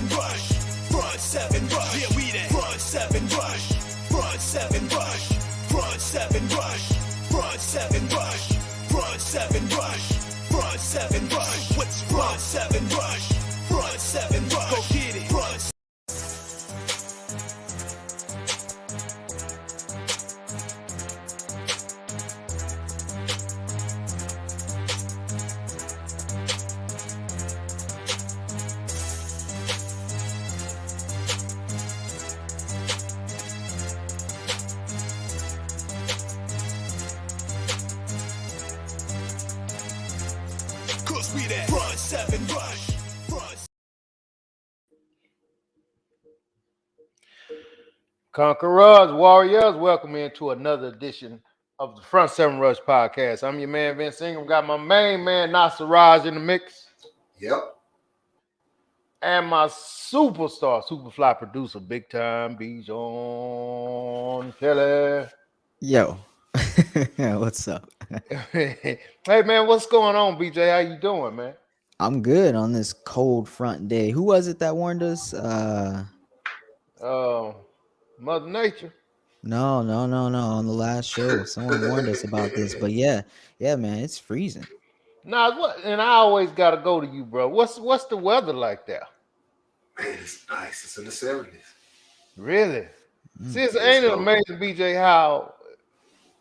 seven rush. Front seven rush. Yeah, we that. Front seven rush. Front seven rush. Front seven rush. Front seven rush. Front seven rush. Front seven rush. What's front seven rush? Front seven rush. Go get it. Front. Cause we that front seven rush. Front. Conquerors, warriors, welcome into another edition of the Front Seven Rush podcast. I'm your man, Vince Ingram. Got my main man, Nasiraj, in the mix. Yep. And my superstar, superfly producer, big time, Bijan Kelly. Yo, what's up? Hey, man, what's going on, BJ? How you doing, man? I'm good on this cold front day. Who was it that warned us? Mother Nature. No. On the last show, someone warned us about this. But yeah, man, it's freezing. Nah, what? And I always gotta go to you, bro. What's the weather like there? Man, it's nice. It's in the 70s. Really? See, ain't it amazing, BJ, how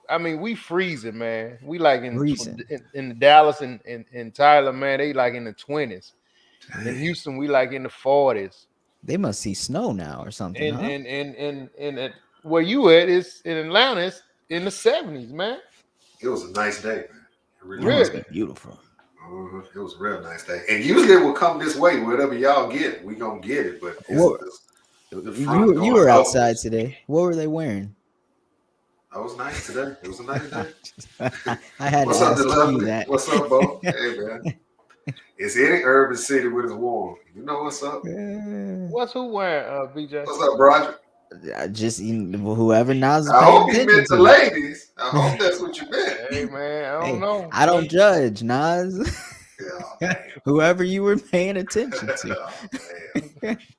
I mean, we freezing, man. We like in Dallas and in Tyler, man, they like in the 20s. In Houston, we like in the 40s. They must see snow now or something. And where you at is in Atlanta, it's in the 70s, man. It was a nice day, man. It really must be beautiful. It was a real nice day. And usually it will come this way. Whatever y'all get, we gonna get it. But you were outside today. What were they wearing? That was nice today. It was a nice day. I had to ask you that. What's up, Bo? Hey, man. It's any urban city when it's warm. You know what's up? What's who wearing, BJ? What's up, Roger? Just whoever Nas. I hope you meant the ladies. I hope that's what you meant. Hey, man, I don't know. I don't judge, Nas. Yeah, whoever you were paying attention to. Oh,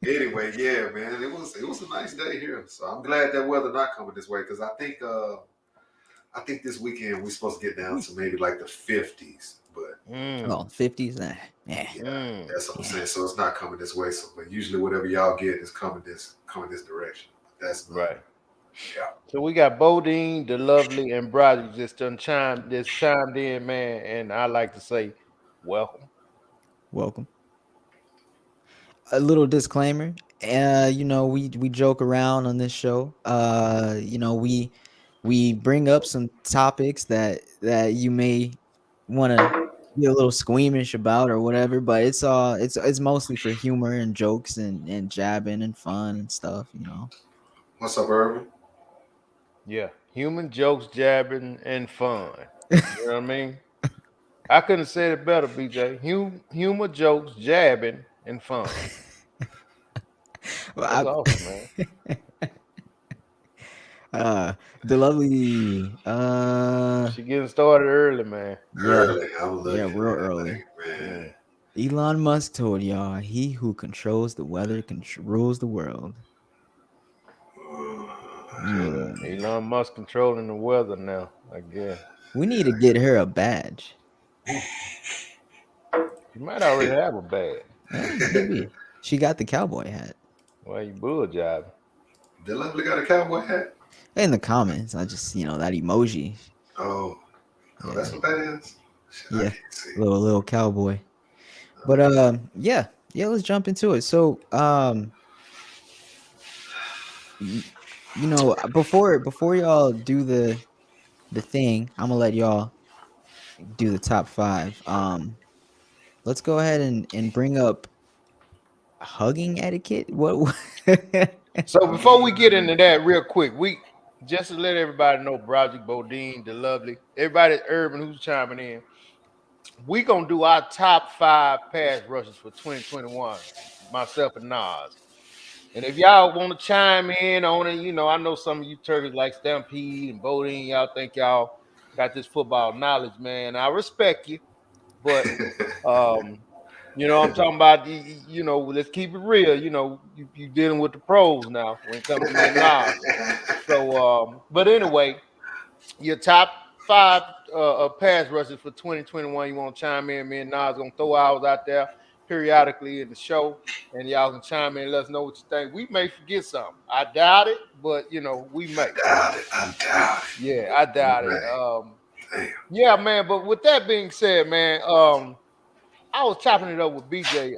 anyway, yeah, man, it was a nice day here. So I'm glad that weather not coming this way because I think this weekend we're supposed to get down to maybe like the 50s, but 50s, that's what I'm saying. So it's not coming this way. So, but usually whatever y'all get is coming this direction. That's right. Yeah. So we got Bodine, the lovely, and Broderick just chimed in, man, and I like to say, welcome. A little disclaimer. We joke around on this show. We bring up some topics that you may want to be a little squeamish about or whatever, but it's mostly for humor and jokes and jabbing and fun and stuff, you know. What's up, Urban? Yeah, human jokes, jabbing, and fun. You know what I mean? I couldn't have said it better, BJ. Humor, jokes, jabbing, and fun. That's awesome, man. The lovely she getting started early, man. Early. Real early. Man. Elon Musk told y'all, he who controls the weather rules the world. Elon Musk controlling the weather now, I guess. We need to get her a badge. You might already have a badge. Maybe. She got the cowboy hat. Well, you bull job. The lovely got a cowboy hat? In the comments, I just, that emoji. Oh, that's what that is? Yeah, little cowboy. But yeah, let's jump into it. So, before y'all do the thing, I'm gonna let y'all do the top 5. Let's go ahead and bring up hugging etiquette. What? So before we get into that, real quick, we just to let everybody know, Broderick, Bodine, the lovely, everybody urban who's chiming in, we gonna do our top 5 pass rushes for 2021. Myself and Nas. And if y'all want to chime in on it, I know some of you turkeys like Stampede and Bodine, y'all think y'all got this football knowledge, man. I respect you, but You know, I'm talking about, you know, let's keep it real. You know, you dealing with the pros now when it comes to me and Nas. So, but anyway, your top five pass rushes for 2021. You want to chime in? Me and Nas gonna throw ours out there periodically in the show, and y'all can chime in and let us know what you think. We may forget something. I doubt it, but you know, we may. I doubt it. Yeah, I doubt it. Damn. Yeah, man. But with that being said, man, I was chopping it up with BJ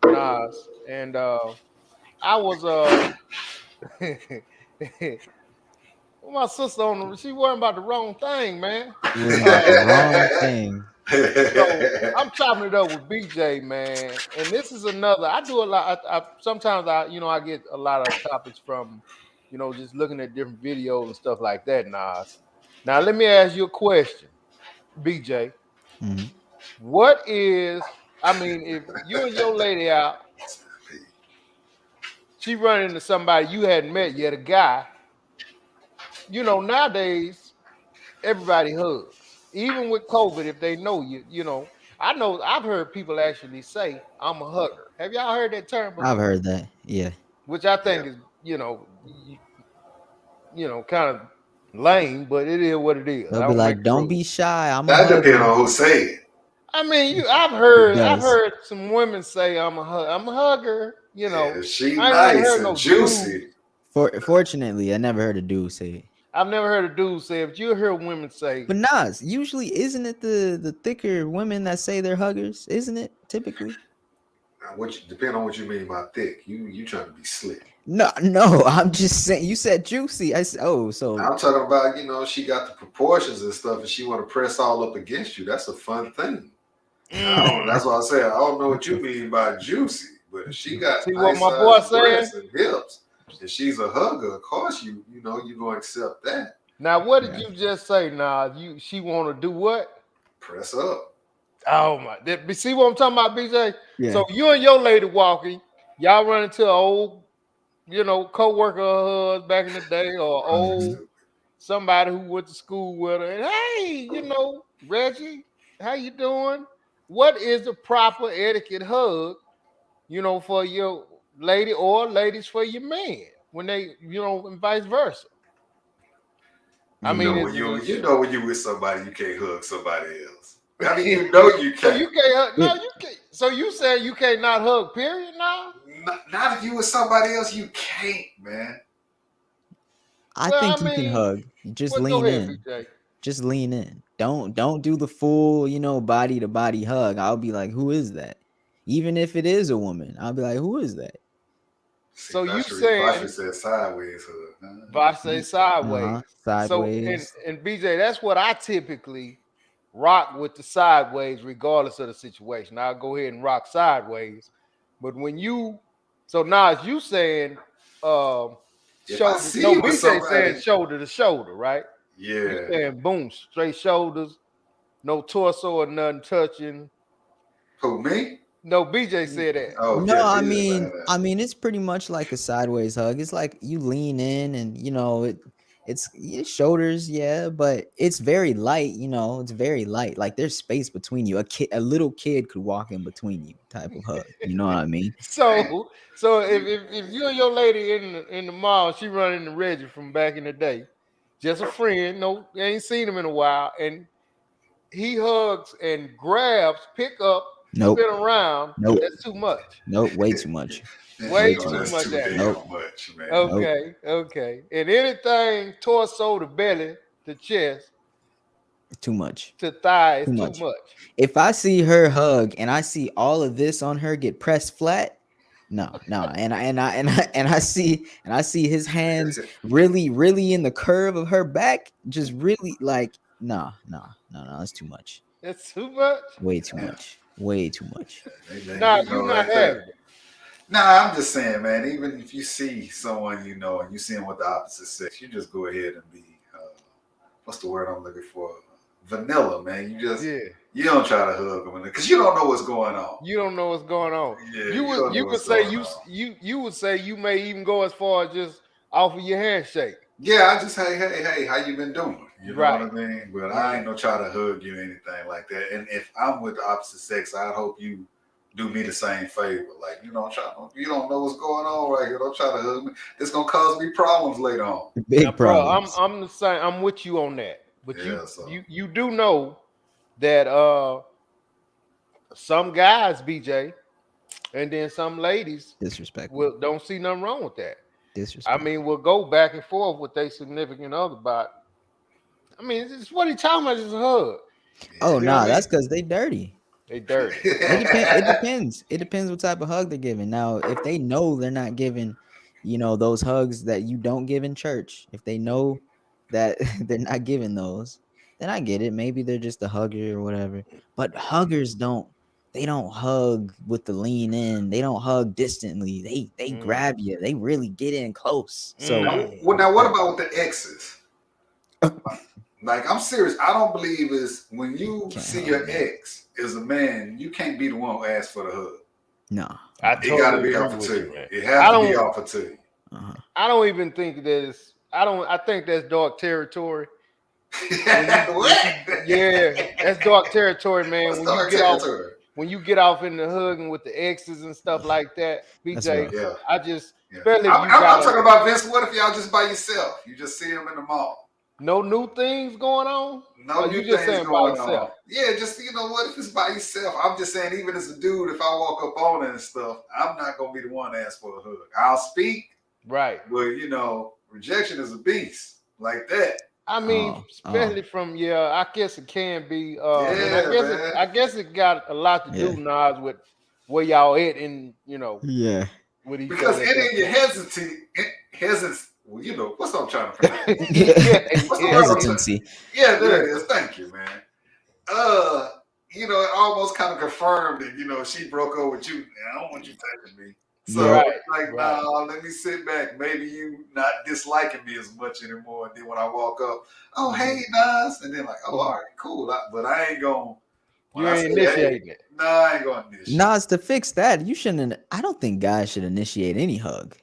Nas, and I was my sister on the, she worrying about the wrong thing, man. Worrying about the wrong thing. So I'm chopping it up with BJ, man, and this is another. I do a lot. Sometimes I get a lot of topics from, just looking at different videos and stuff like that. Nas. Now let me ask you a question, BJ. Mhm. What is? I mean, if you and your lady out, she run into somebody you hadn't met yet, a guy. Nowadays everybody hugs, even with COVID. If they know you, I know I've heard people actually say I'm a hugger. Have y'all heard that term I've before? heard that. Yeah. Which I Yeah. think is, kind of lame, but it is what it is. They'll I be don't make like, the "Don't rules. be shy. I'm a That depends hugger." on who say it. I mean, I've It heard does. some women say I'm a hugger. If she I ain't never nice heard and no dude. juicy, Fortunately, I never heard a dude say it. I've never heard a dude say it, but you hear women say, But Nas, usually isn't it the thicker women that say they're huggers? Isn't it typically? depending on what you mean by thick. You trying to be slick. No, I'm just saying. You said juicy. I said, oh, so I'm talking about, she got the proportions and stuff, and she want to press all up against you. That's a fun thing. That's why I say I don't know what you mean by juicy, but if she got see what nice my boy size saying? breasts and hips, and she's a hugger, of course you gonna accept that. Now, what did Yeah. you just say? Now, she want to do what? Press up. Oh my! See what I'm talking about, BJ? yeah. So you and your lady walking, y'all run into an old, co-worker of hers back in the day, or old somebody who went to school with her, and hey, Reggie, how you doing? What is the proper etiquette hug, for your lady or ladies for your man when they, and vice versa? I You mean, know is when it when you with somebody, you can't hug somebody else. I mean, you know you so can't. you can't hug? Yeah. No, you can't. So you saying you can't not hug? Period. Now. Not if you with somebody else, you can't, man. I Well, think I you can mean, hug. You just go lean ahead, in. BJ. Just lean in. Don't do the full, body to body hug. I'll be like, who is that? Even if it is a woman, I'll be like, who is that? See, So you Bashri saying, said sideways hug. if I say sideways, so Sideways. and BJ, that's what I typically rock with, the sideways, regardless of the situation. I'll go ahead and rock sideways. But when so now as you saying, If I shoulder, see no, you with BJ saying somebody, shoulder to shoulder, right? You yeah. saying boom, straight shoulders, no torso or nothing touching. Who, me? No, BJ said that. Oh No, yeah, I Jesus saying mean, that. I mean, it's pretty much like a sideways hug. It's like you lean in, and it's shoulders, yeah, but it's very light. It's very light. Like there's space between you. A little kid could walk in between you, type of hug. You know what I mean? So if you and your lady in the mall, she running the Reggie from back in the day, just a friend, no, you ain't seen him in a while, and he hugs and grabs, pick up, Nope, spin around. nope, That's too much. nope. Way too much. Way Way too too That's much. much too action. damn Nope, much, man. nope. Okay. And anything torso to belly to chest Too much. to thigh is Too too much. much. If I see her hug and I see all of this on her get pressed flat, no, and I see his hands really in the curve of her back, just really like no, that's too much. That's too much. Way too much. Way too much. Nah, you not Right having there. it. Nah, I'm just saying, man. Even if you see someone and you see them with the opposite sex, you just go ahead and be what's the word I'm looking for? Vanilla, man. Yeah. You don't try to hug them because you don't know what's going on. You don't know what's going on. Yeah, You don't know would could what's say going on. you would say you may even go as far as just offer your handshake. Yeah, I just hey, how you been doing? You know Right. what I mean? But I ain't no try to hug you or anything like that. And if I'm with the opposite sex, I hope you do me the same favor. Like, you don't know what's going on right here. Don't try to hug me. It's gonna cause me problems later on. Big Now, bro, problems. I'm the same. I'm with you on that. But Yeah, so. you do know that some guys, BJ, and then some ladies Disrespectful. don't see nothing wrong with that. Disrespectful. I mean, we'll go back and forth with their significant other, but I mean, it's what he talking about is a hug. Oh, You know what I mean? that's because they dirty. They dirty. It depends. It depends what type of hug they're giving. Now, if they know they're not giving, those hugs that you don't give in church, if they know that they're not giving those, then I get it. Maybe they're just a hugger or whatever. But huggers don't hug with the lean in. They don't hug distantly. They grab you. They really get in close. So now what about with the exes? Like, I'm serious. I don't believe is when you see your ex as a man, you can't be the one who asks for the hug. No, it got to be offered to you. It has to be offered to you. I don't even think that I think that's dark territory. That's dark territory, man. When you get off in the hugging with the exes and stuff like that, BJ, I'm talking about Vince. What if y'all just by yourself? You just see him in the mall. No new things going on? No new things going on. Yeah, just, what if it's by yourself? I'm just saying, even as a dude, if I walk up on it and stuff, I'm not going to be the one to ask for a hug. I'll speak. Right. But, rejection is a beast like that. I mean, especially from, I guess it can be. I guess it got a lot to do, Nas, with where y'all at and, with each because other. any of your hesitance. Well, what's I'm trying to pronounce? Hesitancy. Yeah, there it is. Thank you, man. It almost kind of confirmed that, she broke up with you. I don't want you touching me. So, nah, let me sit back. Maybe you not disliking me as much anymore. And then when I walk up, oh, hey, Nas. And then like, oh, all right, cool. But I ain't going to. You ain't initiating it. No, I ain't going to initiate. Nas, to fix that, you shouldn't. I don't think guys should initiate any hug.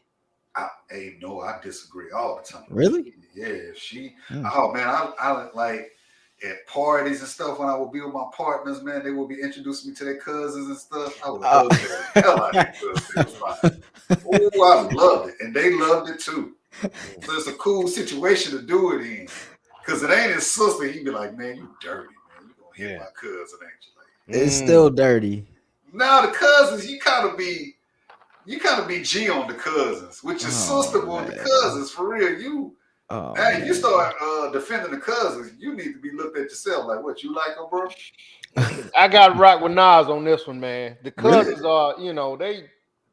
No, I disagree all the time. Really? Yeah, oh man, I like at parties and stuff when I would be with my partners, man, they would be introducing me to their cousins and stuff. I would love the hell out of their cousins. Oh, I loved it, and they loved it too. So it's a cool situation to do it in, because it ain't his sister. He'd be like, "Man, you dirty, man. You gonna hit my cousin, ain't you?" Like, it's still dirty. Now the cousins, you kind of be G on the cousins, which is sister with the cousins for real. If you start defending the cousins, you need to be looked at yourself like, what, you like them, bro? I got to rock with Nas on this one, man. The cousins are,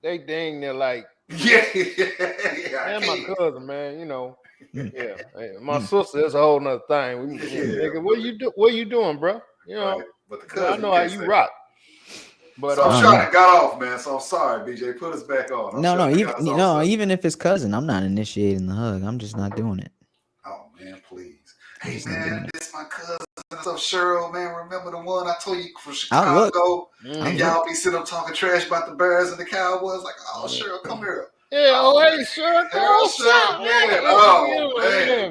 they dang, they're like, my cousin, man, my sister is a whole nother thing. Nigga, what you doing, bro? But the cousin, I know how you rock. But so I'm trying to got off, man. So I'm sorry, BJ. Put us back on. Even if it's cousin, I'm not initiating the hug. I'm just not doing it. Oh man, please. Hey man, this my cousin. So Cheryl, man, remember the one I told you from Chicago? And y'all be sitting up talking trash about the Bears and the Cowboys. Like, oh Cheryl, come here. Yeah, hey Cheryl,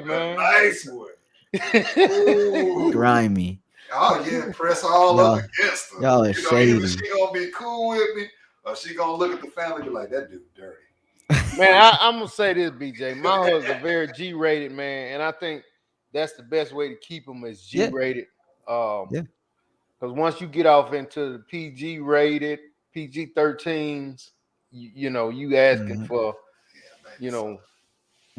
man. Nice one. Grimy. Oh yeah, press all up against her. Y'all are shady. Either she gonna be cool with me, or she gonna look at the family and be like, "That dude dirty." Man, I'm gonna say this, BJ. My husband's a very G-rated man, and I think that's the best way to keep him is G-rated. Because once you get off into the PG-rated, PG-13s, you asking for,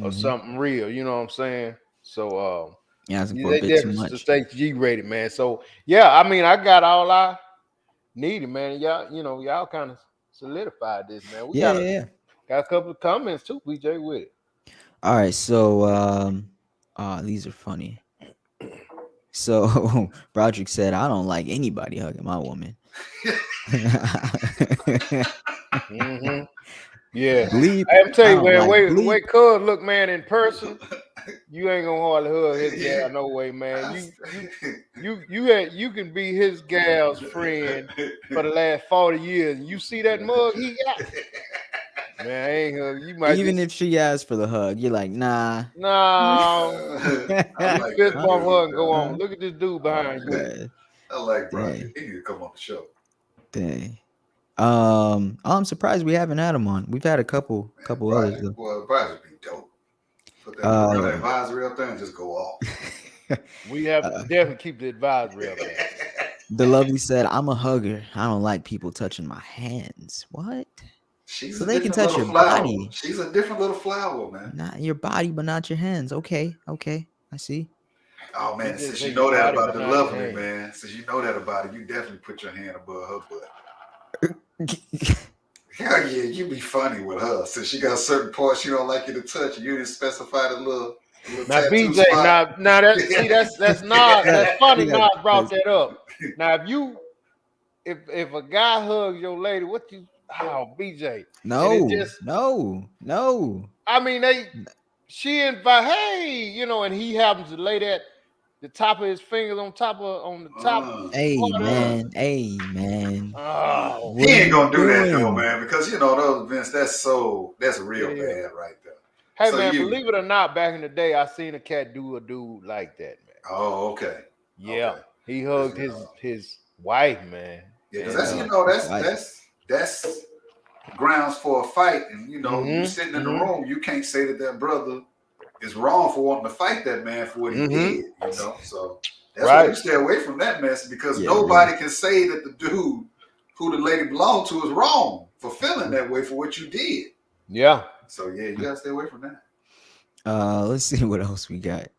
or something real. You know what I'm saying? So. They definitely stay G-rated, man. So I mean, I got all I needed, man. Y'all kind of solidified this, man. We got a couple of comments too, BJ, with it. All right, so these are funny. So Broderick said, "I don't like anybody hugging my woman." Yeah, I'm telling you, man. Wait, cuz look, man, in person. You ain't gonna hardly hug his gal, no way, man. You can be his gal's friend for the last 40 years. And you see that mug he got, man. I ain't hug. You might if she asks for the hug, you're like, nah. No. Fist bump hug and go on. Look at this dude behind you. I like Brian. He need to come on the show. Dang. I'm surprised we haven't had him on. We've had a couple others though. Well, Bryce would be dope. Put that parental advisory up there and just go off. We have to definitely keep the advisory up there. The lovely said, "I'm a hugger. I don't like people touching my hands." What? She's So a they can different touch little your flower. body. She's a different little flower, man. Not your body, but not your hands. Okay, I see. Oh man, He just since say you know your that body, about but the not your lovely hand. man, since you know that about it, you definitely put your hand above her butt. Hell yeah, you be funny with her. Since she got certain parts she don't like you to touch, you didn't specify the little Now, tattoo BJ, spot. now that's not that's funny. Yeah, Nas brought that up. Now, if a guy hugs your lady, BJ? And it just, no. I mean, she invite, hey, and he happens to lay the top of his fingers on the top Hey part of it. man. Oh, He What are ain't you gonna do that though, doing? man, because those events, that's real Yeah. bad right there. Hey, So man, you, believe it or not, back in the day, I seen a cat do a dude like that, man. oh, okay. Yeah, Okay. he hugged his wife, man. Yeah, because And, that's grounds for a fight, and you sitting in the mhm. room, you can't say that brother is wrong for wanting to fight that man for what he did, So that's why you stay away from that mess, because nobody can say that the dude who the lady belonged to is wrong for feeling that way for what you did. Yeah. So yeah, you gotta stay away from that. Let's see what else we got.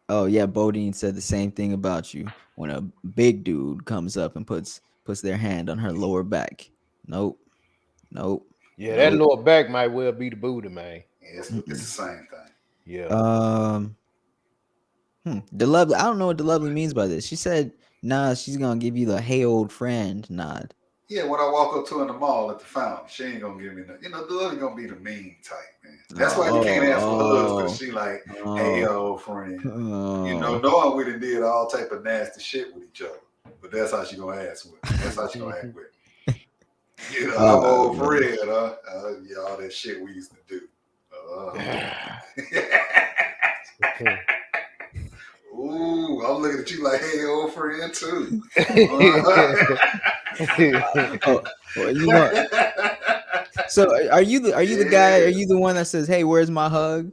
Oh yeah, Bodine said the same thing about you. When a big dude comes up and puts their hand on her lower back. Nope. Yeah, that lower back might well be the booty, man. Yeah, it's the same thing. Yeah. The lovely. I don't know what the lovely means by this. She said, "Nah, she's gonna give you the hey old friend nod." Yeah, when I walk up to her in the mall at the fountain, she ain't gonna give me the lady gonna be the mean type, man. That's why you can't ask for hugs, because she like, hey, old friend. Knowing we done did all type of nasty shit with each other. But that's how she gonna ask with. That's how she gonna act with. I'm old friend, huh? Yeah, all that shit we used to do. Ooh, I'm looking at you like, hey, old friend, too. So are you the guy? Are you the one that says, "Hey, where's my hug"?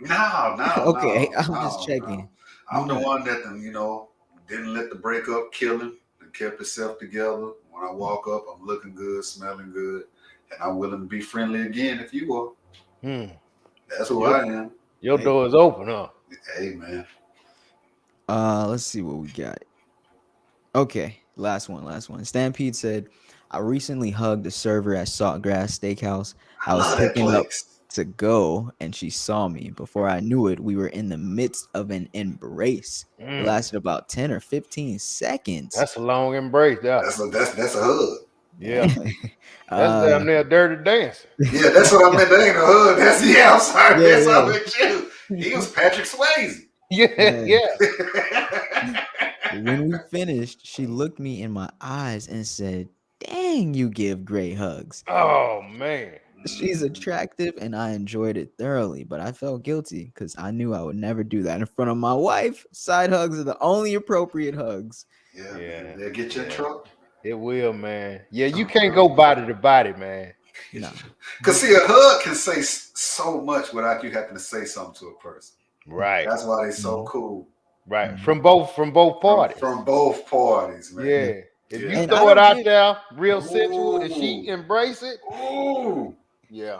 No. Okay, I'm just checking. No. I'm the one that didn't let the breakup kill him and kept himself together. When I walk up, I'm looking good, smelling good, and I'm willing to be friendly again if you are. That's who I am. Your door is open, huh? Hey, man. Let's see what we got. Okay, last one. Stampede said, "I recently hugged a server at Saltgrass Steakhouse. I was picking up to go, and she saw me. Before I knew it, we were in the midst of an embrace. It lasted about 10 or 15 seconds. That's a long embrace, yeah. That's a hug. Yeah. That's damn near Dirty Dancing. Yeah, that's what I meant. That ain't a hug. I'm sorry. That's all with you. He was Patrick Swayze. Yeah. When we finished, she looked me in my eyes and said, "Dang, you give great hugs." Oh, man. She's attractive and I enjoyed it thoroughly, but I felt guilty because I knew I would never do that in front of my wife. Side hugs are the only appropriate hugs. Yeah. They'll get you in trouble. It will, man. Yeah, you can't go body to body, man. No. Because see, a hug can say so much without you having to say something to a person. Right. That's why they're so cool. Right. From both parties. From both parties, man. Yeah. If you throw it out there real sensual and she embrace it. Ooh. Yeah.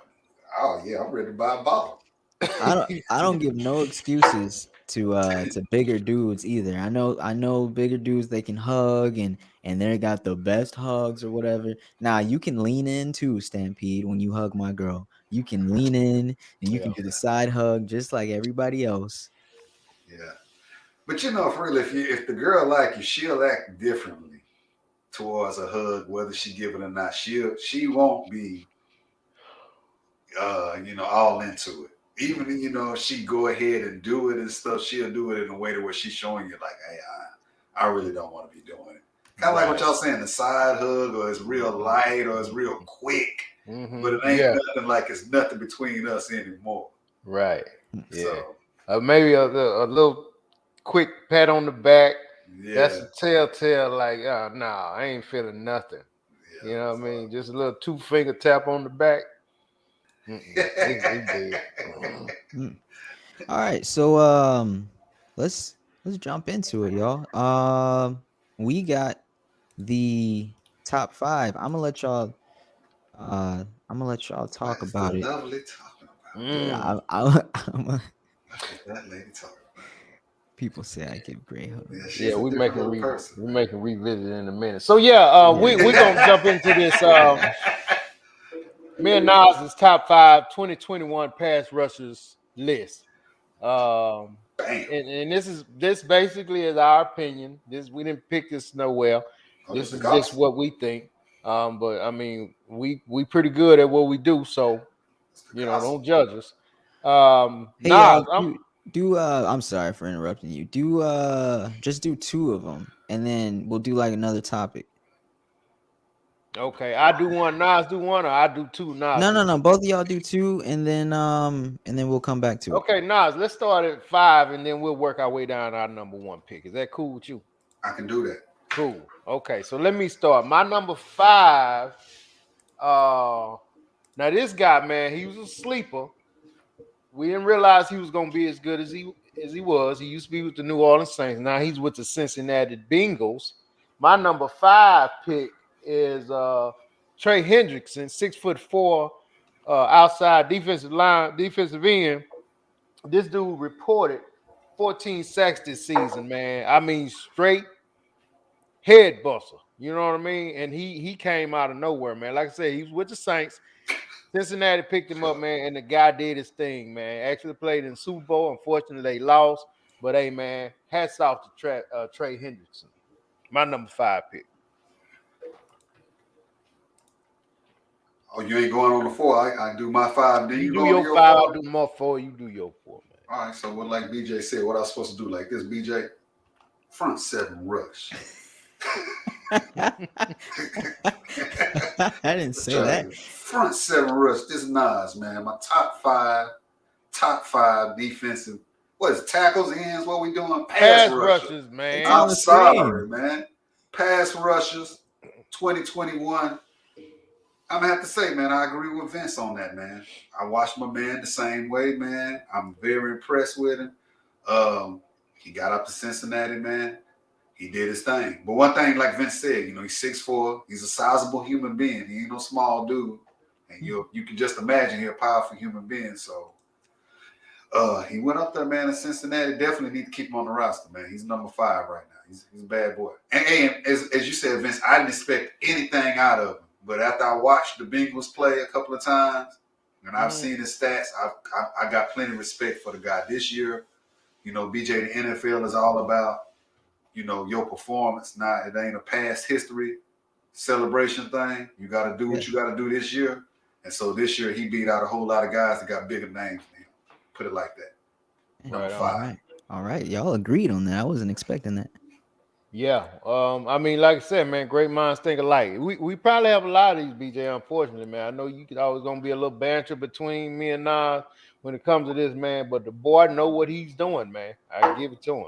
Oh yeah, I'm ready to buy a bottle. I don't give no excuses to bigger dudes either. I know bigger dudes, they can hug and they got the best hugs or whatever. Now you can lean in too, Stampede, when you hug my girl. You can lean in and you can do the side hug just like everybody else. Yeah. But for real, if the girl like you, she'll act differently towards a hug, whether she give it or not. She won't be all into it. Even if she go ahead and do it and stuff, she'll do it in a way to where she's showing you like, hey, I really don't want to be doing it. Kind of like what y'all saying, the side hug, or it's real light, or it's real quick, but it ain't nothing like it's nothing between us anymore. Right. Yeah. So maybe a little quick pat on the back. Yeah. That's a telltale, like, no, I ain't feeling nothing. You know what I mean? Just a little 2-finger tap on the back. It's dead. All right, so let's jump into it, y'all. We got the top 5. I'm gonna let y'all talk That's about the it. lovely talking about. Yeah, That lady talking about. people say I give great hugs. Yeah, she's Yeah, a we different making little person. we making revisit in a minute. So yeah, we're gonna jump into this. Me and Nas's top 5 2021 pass rushers list. Bam. And this basically is our opinion. This we didn't pick this nowhere. Oh, This this is the just gospel. what we think. But I mean, we pretty good at what we do, so It's the gospel. don't judge us. Hey, Nas, I'm sorry for interrupting you. Just do 2 of them, and then we'll do like another topic. okay. I do one, Nas do one, or I do 2, Nas. No. Both of y'all do 2, and then we'll come back to it. Okay, Nas, let's start at 5, and then we'll work our way down our number 1 pick. Is that cool with you? I can do that. Cool. Okay, so let me start. My number 5. Now this guy, man, he was a sleeper. We didn't realize he was gonna be as good as he was. He used to be with the New Orleans Saints. Now he's with the Cincinnati Bengals. My number 5 pick is Trey Hendrickson, 6'4", outside defensive end. This dude reported 14 sacks this season, man. I mean, straight head buster. You know what I mean? And he came out of nowhere, man. Like I said, he was with the Saints. Cincinnati picked him up, man, and the guy did his thing, man. Actually played in the Super Bowl. Unfortunately, they lost. But, hey, man, hats off to Trey Hendrickson. My number 5 pick. Oh, you ain't going on the 4. I do my 5. Then You go do on your to 5, I'll 4. do my 4. You do your 4, man. All right, so what like BJ said, what I was supposed to do like this, BJ? Front 7 rush. I didn't say that. Front 7 rush. This Nas, man. My top 5 defensive. What is it, tackles, ends? What we doing? Pass rushes, man. It's on I'm the sorry, screen. man. Pass rushes, 2021. I'm gonna have to say, man, I agree with Vince on that, man. I watched my man the same way, man. I'm very impressed with him. He got up to Cincinnati, man. He did his thing. But one thing, like Vince said, he's 6'4". He's a sizable human being. He ain't no small dude. And you can just imagine he's a powerful human being. So he went up there, man, in Cincinnati. Definitely need to keep him on the roster, man. He's number 5 right now. He's a bad boy. And as you said, Vince, I didn't expect anything out of him. But after I watched the Bengals play a couple of times, and I've seen his stats, I got plenty of respect for the guy. This year, BJ, the NFL is all about, your performance. Now, it ain't a past history celebration thing. You got to do what you got to do this year. And so this year, he beat out a whole lot of guys that got bigger names than him. Put it like that. Number 5. All right. Y'all agreed on that. I wasn't expecting that. Yeah. I mean, like I said, man, great minds think alike. We probably have a lot of these, BJ, unfortunately, man. I know you could always gonna be a little banter between me and Nas when it comes to this, man, but the boy know what he's doing, man. I give it to him.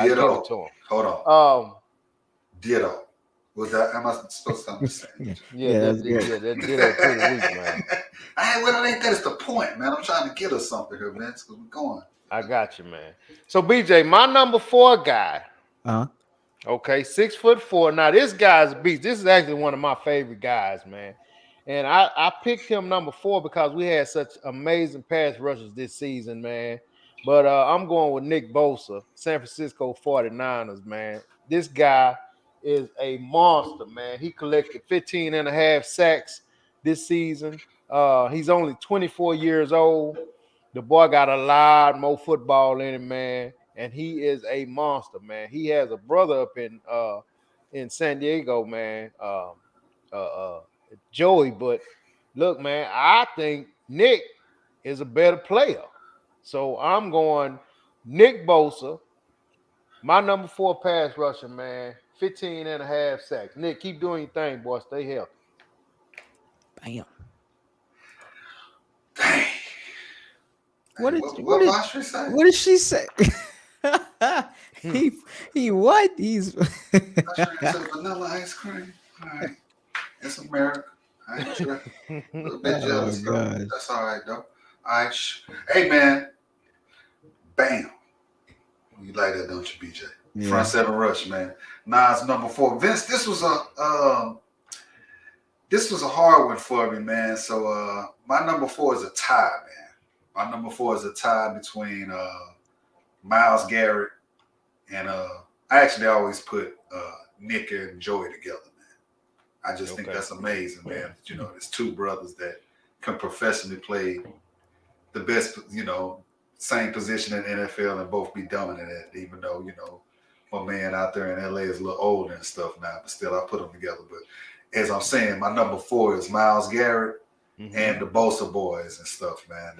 Ditto. Hold on. Ditto. Was that? Am I supposed to say? Yeah, that ditto pretty weak, man. Well, ain't that is the point, man. I'm trying to get us something here, Vince, because we're going. I got you, man. So, BJ, my number 4 guy. Okay, 6'4". Now, this guy's a beast. This is actually one of my favorite guys, man. And I picked him number 4 because we had such amazing pass rushes this season, man. But I'm going with Nick Bosa, San Francisco 49ers, man. This guy is a monster, man. He collected 15 and a half sacks this season. He's only 24 years old. The boy got a lot more football in him, man. And he is a monster, man. He has a brother up in San Diego, man, Joey. But look, man, I think Nick is a better player. So I'm going Nick Bosa, my number 4 pass rusher, man, 15 and a half sacks. Nick, keep doing your thing, boy. Stay healthy. Bam. Dang. What did she say? He what? He's vanilla ice cream. All right. It's America. I ain't tripping. A little bit Oh jealous, though. gosh. That's all right, though. All right. Hey, man. Bam. You like that, don't you, BJ? Yeah. Front seven rush, man. Nas number 4. Vince, this was a hard one for me, man. So my number 4 is a tie, man. My number 4 is a tie between Myles Garrett and I actually always put Nick and Joey together, man. I just think that's amazing, man. You know, there's two brothers that can professionally play the best, you know, same position in the NFL and both be dominant at it, even though, you know, my man out there in LA is a little older and stuff now, but still I put them together. But as I'm saying, my number 4 is Myles Garrett and the Bosa boys and stuff, man.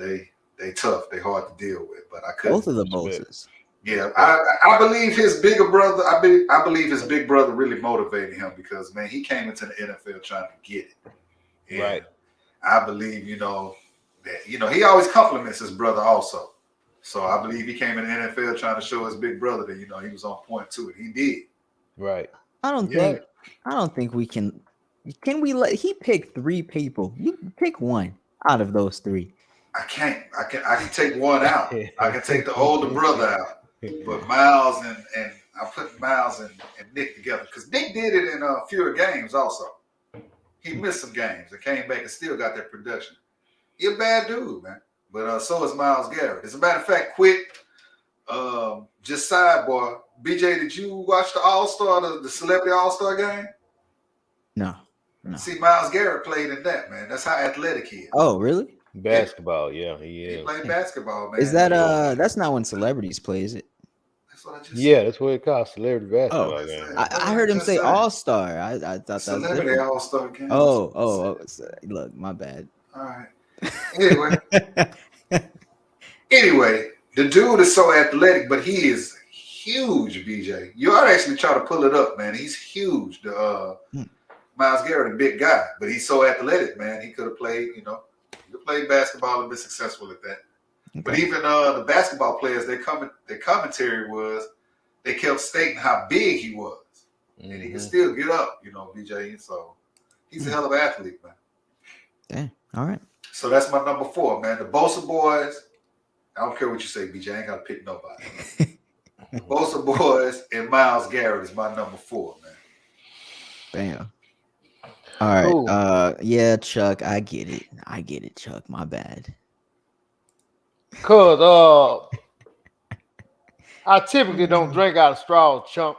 They tough, they hard to deal with, but I couldn't. Both of the Bosas. Yeah, I believe his bigger brother. I believe his big brother really motivated him because, man, he came into the NFL trying to get it. And Right. I believe, you know, that, you know, he always compliments his brother also. So I believe he came in the NFL trying to show his big brother that, you know, he was on point to it. He did. Right. I don't think we can. Can we let? He picked 3 people. You pick one out of those 3. I can take one out. I can take the older brother out. But Myles and I put Myles and Nick together because Nick did it in fewer games also. He missed some games and came back and still got that production. He a bad dude, man. But so is Myles Garrett. As a matter of fact, quick, just sidebar. BJ, did you watch the All-Star, the Celebrity All-Star game? No. See, Myles Garrett played in that, man. That's how athletic he is. Oh, really? Basketball, yeah, he is. He played basketball, man. Is that that's not when celebrities play, is it? That's what I just Yeah, that's what it calls celebrity basketball Oh, game. I heard him say All-Star. I thought that was Celebrity different. All-Star game. Oh, look, my bad. All right. Anyway, the dude is so athletic, but he is huge, BJ. You ought to actually try to pull it up, man. He's huge. Myles Garrett, a big guy, but he's so athletic, man. He could have played, you know, he could play basketball and been successful at that. Okay. But even the basketball players, their commentary was they kept stating how big he was. And he can still get up, you know, BJ. So he's a hell of an athlete, man. Damn. All right. So that's my number 4, man. The Bosa boys. I don't care what you say, BJ. I ain't got to pick nobody. The Bosa boys and Myles Garrett is my number 4, man. Bam. All right. Ooh. Yeah, Chuck, I get it, Chuck. My bad. Cause I typically don't drink out of straws, chump.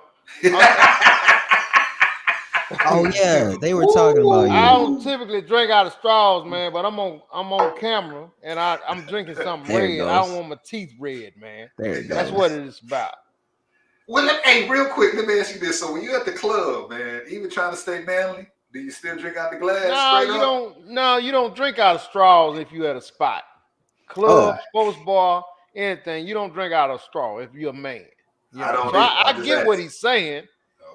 Oh yeah, they were talking about you. I don't typically drink out of straws, man, but I'm on camera and I'm drinking something red. I don't want my teeth red, man. That's what it is about. Well, hey, real quick, let me ask you this. So when you're at the club, man, even trying to stay manly, do you still drink out the glass? No, you don't drink out of straws if you at a spot. Club, sports bar, anything. You don't drink out of straw if you're a man. You know? I get what he's saying.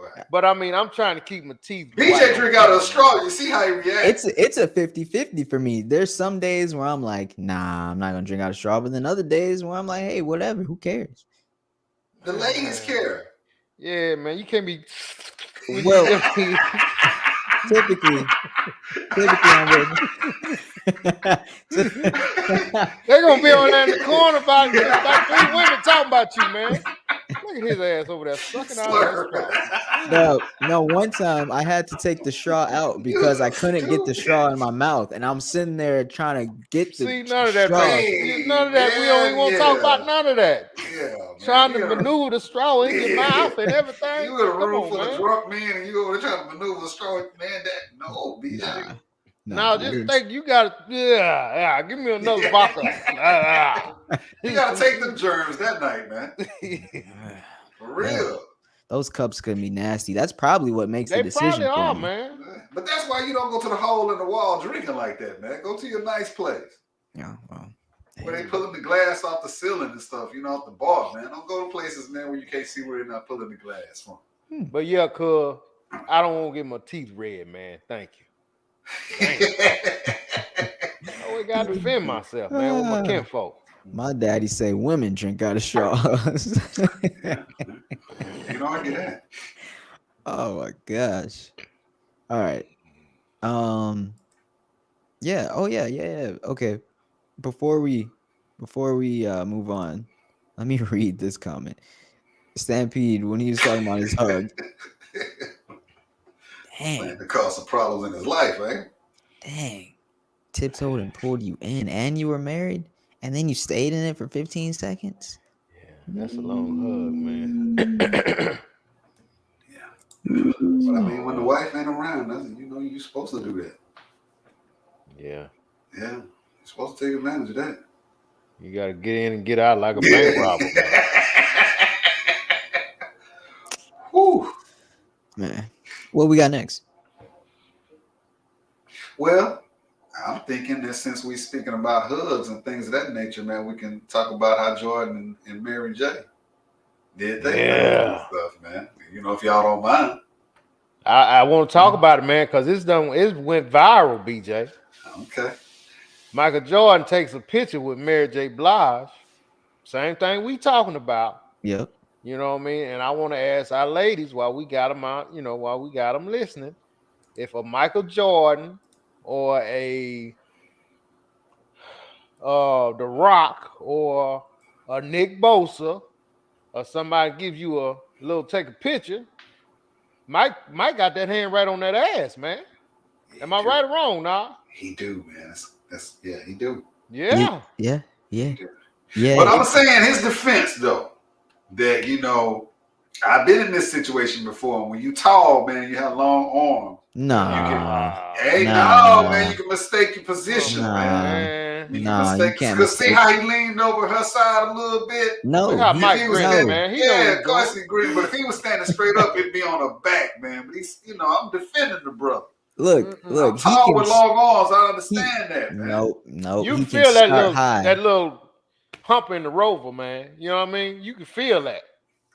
Right. But I mean, I'm trying to keep my teeth. BJ drink out of a straw. You see how he reacts? It's a 50-50 for me. There's some days where I'm like, nah, I'm not gonna drink out of straw. But then other days where I'm like, hey, whatever, who cares? The ladies care. Yeah, man, you can't be. Well, typically I'm with. They're gonna be on there in the corner about 3 women talking about you, man. Look at his ass over there sucking out of that straw. No, one time I had to take the straw out because I couldn't get the straw in my mouth, and I'm sitting there trying to get the none of that, straw. None of that. We don't even want to talk about none of that. Yeah, trying to maneuver the straw in your mouth and everything. You in a room full of drunk men, and you over there trying to maneuver the straw, man. No, BJ. No, just think you got to, yeah, give me another vodka. You got to take them germs that night, man. For real. Yeah. Those cups could be nasty. That's probably what makes the decision. They probably are, man. But that's why you don't go to the hole in the wall drinking like that, man. Go to your nice place. Yeah, well. Where they pulling the glass off the ceiling and stuff, you know, off the bar, man. Don't go to places, man, where you can't see where they're not pulling the glass from. But yeah, cuz I don't want to get my teeth red, man. Thank you. I always got to defend myself, man, with my kinfolk. My daddy say women drink out of straws. You know, I get that. Oh my gosh. All right. Yeah. Oh yeah. Okay. Before we move on, let me read this comment. Stampede, when he was talking about his hug. Man, Dang. it caused some problems in his life, man. Dang. Tiptoed and pulled you in, and you were married, and then you stayed in it for 15 seconds. Yeah, that's a long hug, man. Yeah. But I mean, when the Long hug. wife ain't around, you're supposed to do that. Yeah. Yeah. You're supposed to take advantage of that. You gotta get in and get out like a bank robber, man. Whew. Man. What we got next? Well, I'm thinking that since we're speaking about hugs and things of that nature, man, we can talk about how Jordan and Mary J did they Yeah. stuff, man. If y'all don't mind. I want to talk about it, man, because it went viral, BJ. Okay. Michael Jordan takes a picture with Mary J. Blige. Same thing we talking about. Yep. You know what I mean? And I want to ask our ladies while we got them out, while we got them listening, if a Michael Jordan or a The Rock or a Nick Bosa or somebody gives you a little take a picture, Mike got that hand right on that ass, man. Am I right or wrong, nah? He do, man. He do. Yeah. Yeah. He do. Yeah. But I'm saying his defense, though, that I've been in this situation before. When you tall, man, you have long arms. Nah. Man, you can mistake your position, man. You can mistake. Because see how he leaned over her side a little bit. No, look how Mike grinning, man. He of course he grinning. But if he was standing straight up, it'd be on the back, man. But he's, I'm defending the brother. Look. I'm tall with long arms. I understand that, man. No. You feel that little hump in the rover, man. You know what I mean? You can feel that.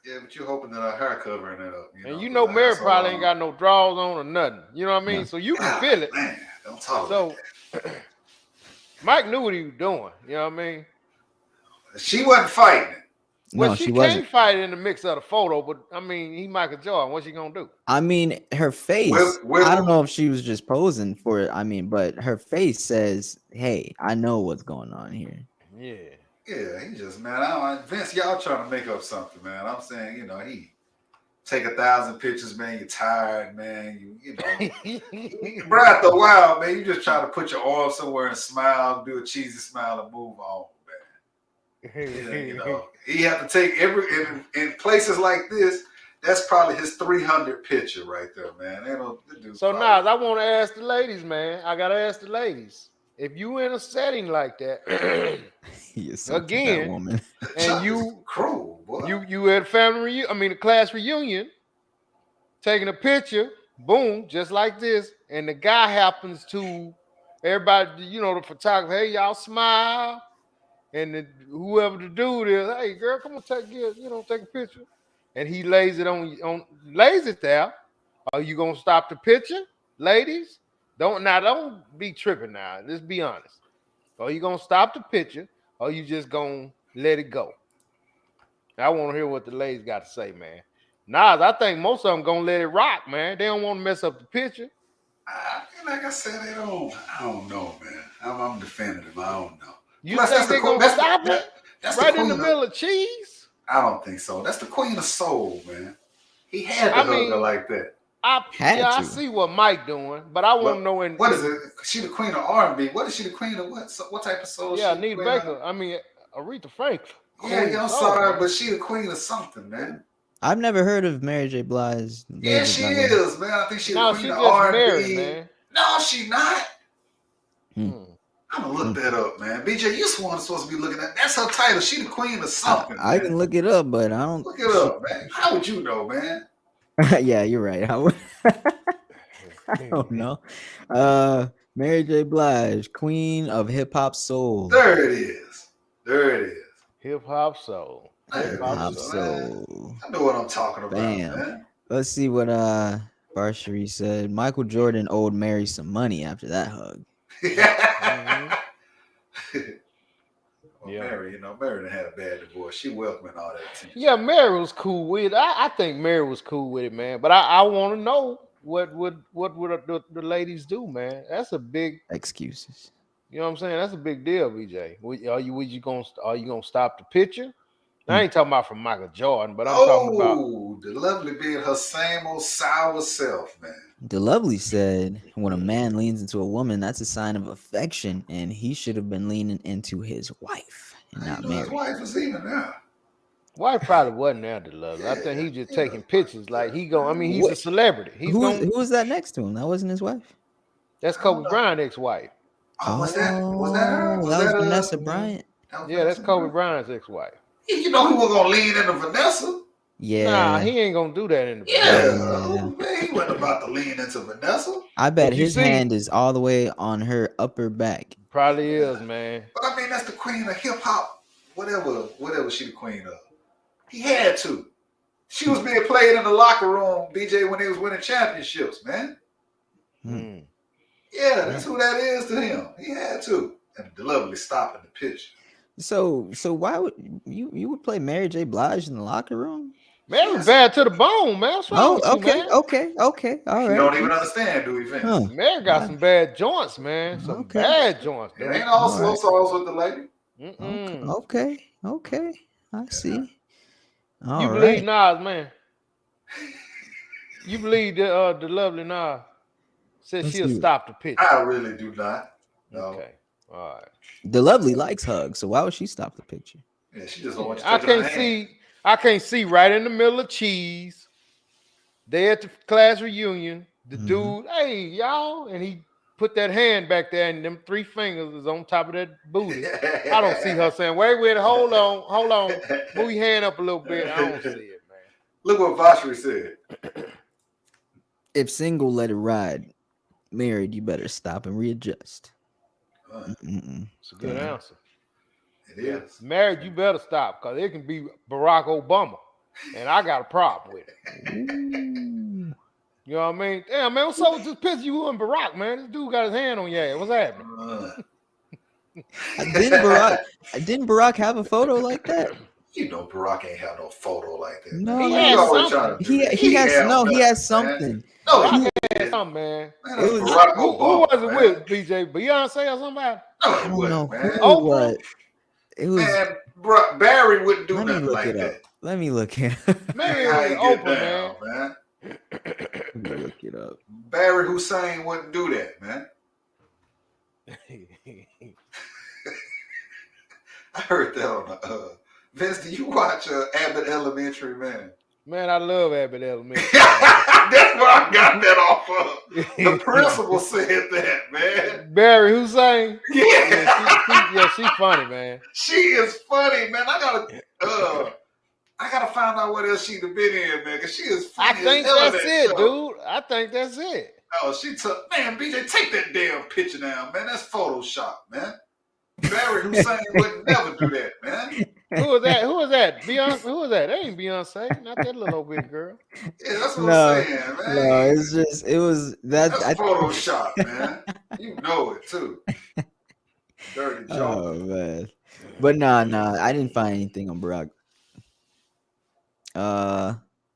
Yeah, but you're hoping that our hair covering it up. And Mary probably ain't got no drawers on or nothing. You know what I mean? Yeah. So you can feel it. Man, don't talk about that. Mike knew what he was doing. You know what I mean? She wasn't fighting it. Well, she can't fight in the mix of the photo, but I mean, he Michael Jordan. What's she gonna do? I mean, her face. I don't know if she was just posing for it. I mean, but her face says, "Hey, I know what's going on here." Yeah. Yeah, he just, man, Vince, y'all trying to make up something, man. I'm saying, he take 1,000 pictures, man. You're tired, man. Bro, after a while, man, you just try to put your arm somewhere and smile, do a cheesy smile, and move on, man. He have to take in places like this. That's probably his 300 picture right there, man. So now, I want to ask the ladies, man. I gotta ask the ladies. If you in a setting like that, again, woman. And you cruel, boy. You at a class reunion, taking a picture, boom, just like this, and the guy happens to everybody, the photographer, hey, y'all smile, and whoever the dude is, hey, girl, come on, take a picture, and he lays it there. Are you gonna stop the picture, ladies? Don't be tripping now. Let's be honest. Are you gonna stop the picture, or you just gonna let it go? I want to hear what the ladies got to say, man. Nas, I think most of them gonna let it rock, man. They don't want to mess up the picture. Like I said, I don't know, man. I'm defending him. I don't know. You think they're gonna stop it right in the middle of cheese? I don't think so. That's the queen of soul, man. He had to hug her like that. I see what Mike doing, but I want to know what is it? She the queen of R&B. What is she the queen of? What type of soul? Yeah, Anita Baker. Aretha Franklin. Yeah, I'm sorry, but she the queen of something, man. I've never heard of Mary J. Blige. Yeah, she is, man. I think she's the queen of R&B. Married, man. No, she not. I'm gonna look that up, man. BJ, you supposed to be looking at. That's her title. She the queen of something. I can look it up, but I don't. Look it up, man. How would you know, man? Yeah, you're right. I don't know. Mary J. Blige, queen of hip hop soul. There it is. Hip hop soul. Hip hop soul. I know what I'm talking about, man. Let's see what Barshari said. Michael Jordan owed Mary some money after that hug. Well, Mary, Mary had a bad divorce. She welcoming all that attention. Yeah, Mary was cool with it. I think Mary was cool with it, man. But I want to know what would the ladies do, man? That's a big, Excuses. you know what I'm saying? That's a big deal, BJ. Are you gonna stop the picture? I ain't talking about from Michael Jordan, but I'm talking about The lovely being her same old sour self, man. The Lovely said, when a man leans into a woman, that's a sign of affection, and he should have been leaning into his wife and How not you know his Mary. wife was even there? wife probably wasn't there to love. I think he just taking pictures. Like he's a What- celebrity. He's going. Who was that next to him? That wasn't his wife. That's Kobe Bryant's ex-wife. Oh, was that her? Was that was that Vanessa Bryant. that was Yeah, that's Vanessa Kobe Bryant? Bryant's ex-wife. You know he was gonna lean into Vanessa. Yeah, Nah, he ain't gonna do that in the Yeah, man, he wasn't about to lean into Vanessa. I bet But you his see- hand is all the way on her upper back. Probably is, man. But I mean, that's the queen of hip hop. Whatever she the queen of. He had to. She was being played in the locker room, BJ, when they was winning championships, man. Mm. Yeah, that's who that is to him. He had to. And the lovely stopping the pitch. So why would you would play Mary J. Blige in the locker room? Man, was bad to the bone, man. What's wrong with you, man? okay, all You right. don't even understand, do we, Vince? Huh. Man got some bad joints, man. Some Okay. bad joints. It Dude. ain't all slow Alright. songs with the lady. Mm-mm. Okay. I see. You All believe right. Nas, man? You believe the lovely Nas said Let's she'll do it. stop the pitch? I really do not. No. Okay, all right. The Lovely likes hugs, so why would she stop the picture? Yeah, she just don't want you I touching her can't hand. I can't see right in the middle of cheese. They at the class reunion. The Mhm. dude, hey y'all, and he put that hand back there, and them 3 fingers is on top of that booty. I don't see her saying, "Wait, hold on, move your hand up a little bit." I don't see it, man. Look what Vashri said. If single, let it ride. Married, you better stop and readjust. Uh, It's a good Yeah. answer. it is. Married, you better stop because it can be Barack Obama, and I got a problem with it. Ooh. You know what I mean? Damn, man, what's up with this picture you and Barack, man? This dude got his hand on your ass. What's happening? Didn't Barack have a photo like that? You know Barack ain't have no photo like that. No, man. He Why had you always something. trying to do that? He has have no. He nothing, has man. something. No, Barack he had didn't. something, man. Man, It that's was- Barack Who Obama, was it man. with, BJ? Beyonce or somebody? No, I it don't wasn't, know man. who it Oprah? was. It was. Man, Barry wouldn't do Let me nothing look like it up. that. Let me look it up. Maybe it How was you get Oprah, down, man. man? Let me look it up. Barry Hussein wouldn't do that, man. I heard that on the Vince, do you watch Abbott Elementary, man? Man, I love Abbott Elementary. That's where I got that off of. The principal said that, man. Barry Hussein. Yeah. She's funny, man. She is funny, man. I gotta find out what else she'd have been in, man, because she is funny. I think as hell in that's that it, show. dude. I think that's it. Oh, she took, man, BJ, take that damn picture down, man. That's Photoshop, man. Barry Hussein would never do that, man. Who is that? Who is that? Beyonce? Who is that? That ain't Beyonce. Not that little old bitty girl. Yeah, that's what No, I'm saying, man. No, it's just it was that. That's Photoshop, man. You know it too. Dirty joke. Oh man, but nah, I didn't find anything on Barack.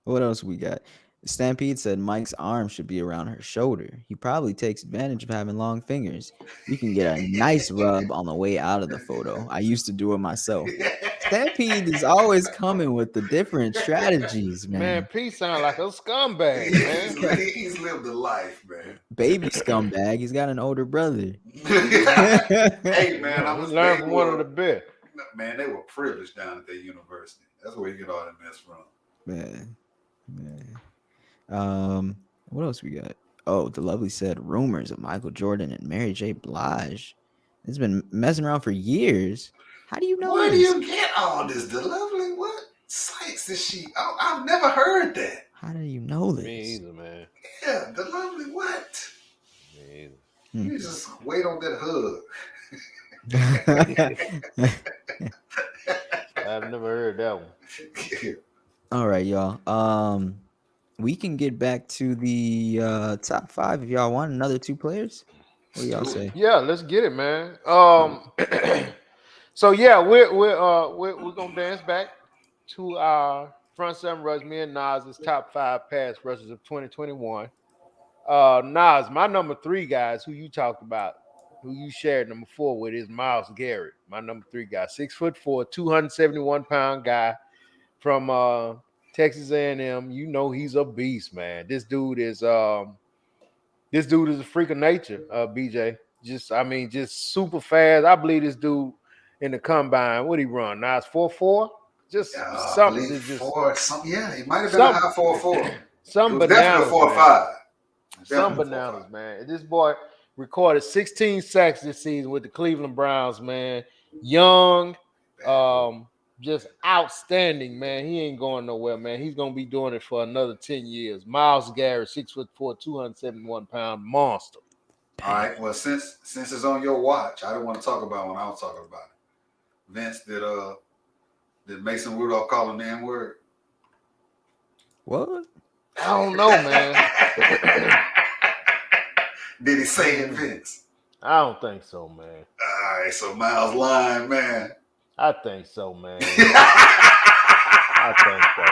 What else we got? Stampede said Mike's arm should be around her shoulder. He probably takes advantage of having long fingers. You can get a nice rub on the way out of the photo. I used to do it myself. Stampede is always coming with the different strategies, Man, man. P sound like a scumbag, man. He's lived a life, man. Baby scumbag. He's got an older brother. Hey, man, I was learned from one of the best. Man, they were privileged down at their university. That's where you get all that mess from. Man. What else we got? Oh, the lovely said rumors of Michael Jordan and Mary J. Blige. It's been messing around for years. How do you know Where do this? you get all this? The lovely, what sites is she? I've never heard that. How do you know this? Me either, man. Yeah, the lovely, what? Me You just wait on that hug. I've never heard that one. All right, y'all. We can get back to the top 5 if y'all want another 2 players. What do y'all say? Yeah, let's get it, man. So yeah, we're gonna dance back to our front 7 rush. Me and Nas's top 5 pass rushes of 2021. Nas, my number 3 guys who you talked about, who you shared number 4 with is Myles Garrett. My number 3 guy, 6'4", 271-pound guy from Texas A&M. You know he's a beast, man. This dude is a freak of nature, BJ. Just super fast. I believe this dude in the combine, what he run? Now it's 4.4. Just I something. believe Just 4. Something. Yeah, he might have been a high 4.4. It some was definitely a bananas, 4.5. some bananas, man. This boy recorded 16 sacks this season with the Cleveland Browns, man. Young, just outstanding, man. He ain't going nowhere, man. He's gonna be doing it for another 10 years. Myles Garrett, 6'4", 271-pound monster. All right. Well, since it's on your watch, I didn't want to talk about when I was talking about it. Vince, did Mason Rudolph call him the N-word? What? I don't know, man. Did he say it, Vince? I don't think so, man. All right, so Miles lying, man. I think so, man. I think so.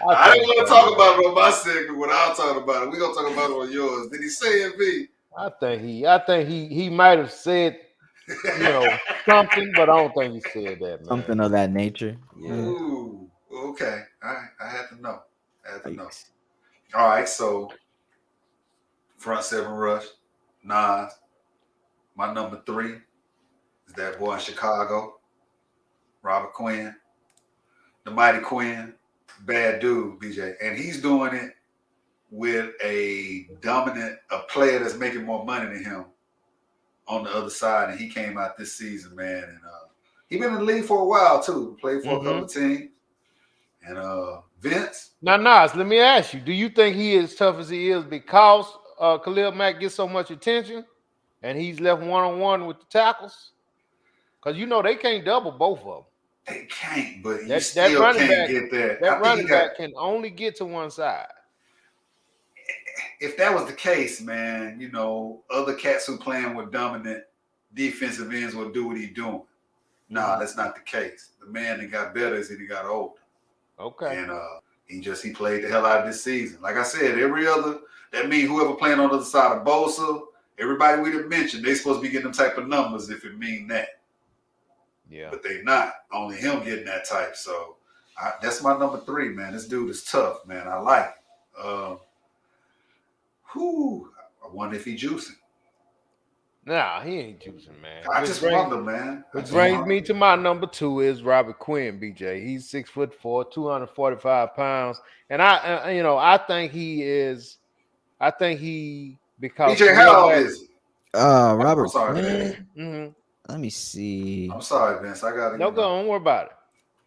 I didn't want to talk about it on my segment when I was talking about it. We're gonna talk about it on yours. Did he say it, V? I think he might have said, something, but I don't think he said that, man. Something of that nature. Yeah. Ooh, okay. All right. I had to know. All right, so front 7 rush, Nas. My number 3 is that boy in Chicago, Robert Quinn, the mighty Quinn, bad dude, BJ. And he's doing it with a player that's making more money than him on the other side. And he came out this season, man. And he's been in the league for a while, too. Played for a couple of teams. And Vince. Now, Nas, let me ask you, do you think he is as tough as he is because Khalil Mack gets so much attention and he's left one-on-one with the tackles? Because, they can't double both of them. They can't, but you still can't get that. That running back can only get to one side. If that was the case, man, other cats who playing with dominant defensive ends will do what he's doing. Nah, that's not the case. The man that got better as he got older. Okay. And he played the hell out of this season. Like I said, that means whoever playing on the other side of Bosa, everybody we done mentioned, they supposed to be getting them type of numbers if it mean that. Yeah. But they not. Only him getting that type. So that's my number 3, man. This dude is tough, man. I like it. I wonder if he juicing. Nah, he ain't juicing, man. I just wonder, man. Which brings me to my number 2 is Robert Quinn, BJ. He's 6'4", 245 pounds. And I think he because BJ, how old is he? Robert sorry, Quinn. Mm-hmm. Let me see. I'm sorry, Vince. I got to. No, don't worry about it.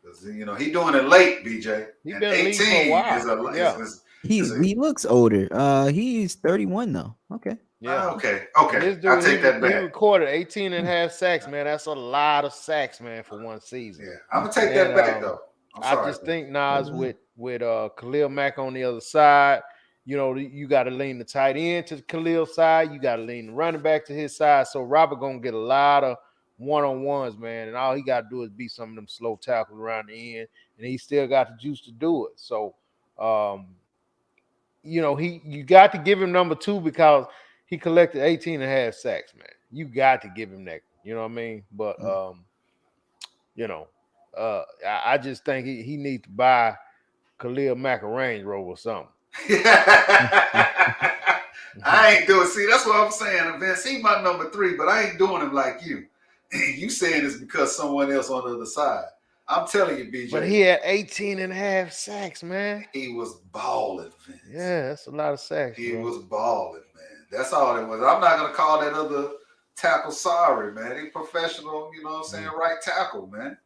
Because he doing it late, BJ. He's been in the league for a while. He looks older. He's 31 though. Okay. Yeah. Okay. This dude, I'll take that back. He recorded 18.5 sacks, man. That's a lot of sacks, man, for one season. Yeah, I'm gonna take that back though. I just think Nas with Khalil Mack on the other side, you got to lean the tight end to Khalil's side. You got to lean the running back to his side. So Robert gonna get a lot of one-on-ones, man, and all he got to do is beat some of them slow tackles around the end, and he still got the juice to do it. So, you got to give him number 2 because he collected 18.5 sacks, man. You got to give him that. You know what I mean? But I just think he needs to buy Khalil Mack a Range Rover or something. I ain't doing. See, that's what I'm saying, Vince. He's my number 3, but I ain't doing him like you. You saying it's because someone else on the other side. I'm telling you, BJ. But he had 18.5 sacks, man. He was balling, Vince. Yeah, that's a lot of sacks. He was balling, man. That's all it was. I'm not gonna call that other tackle sorry, man. He's professional, right tackle, man.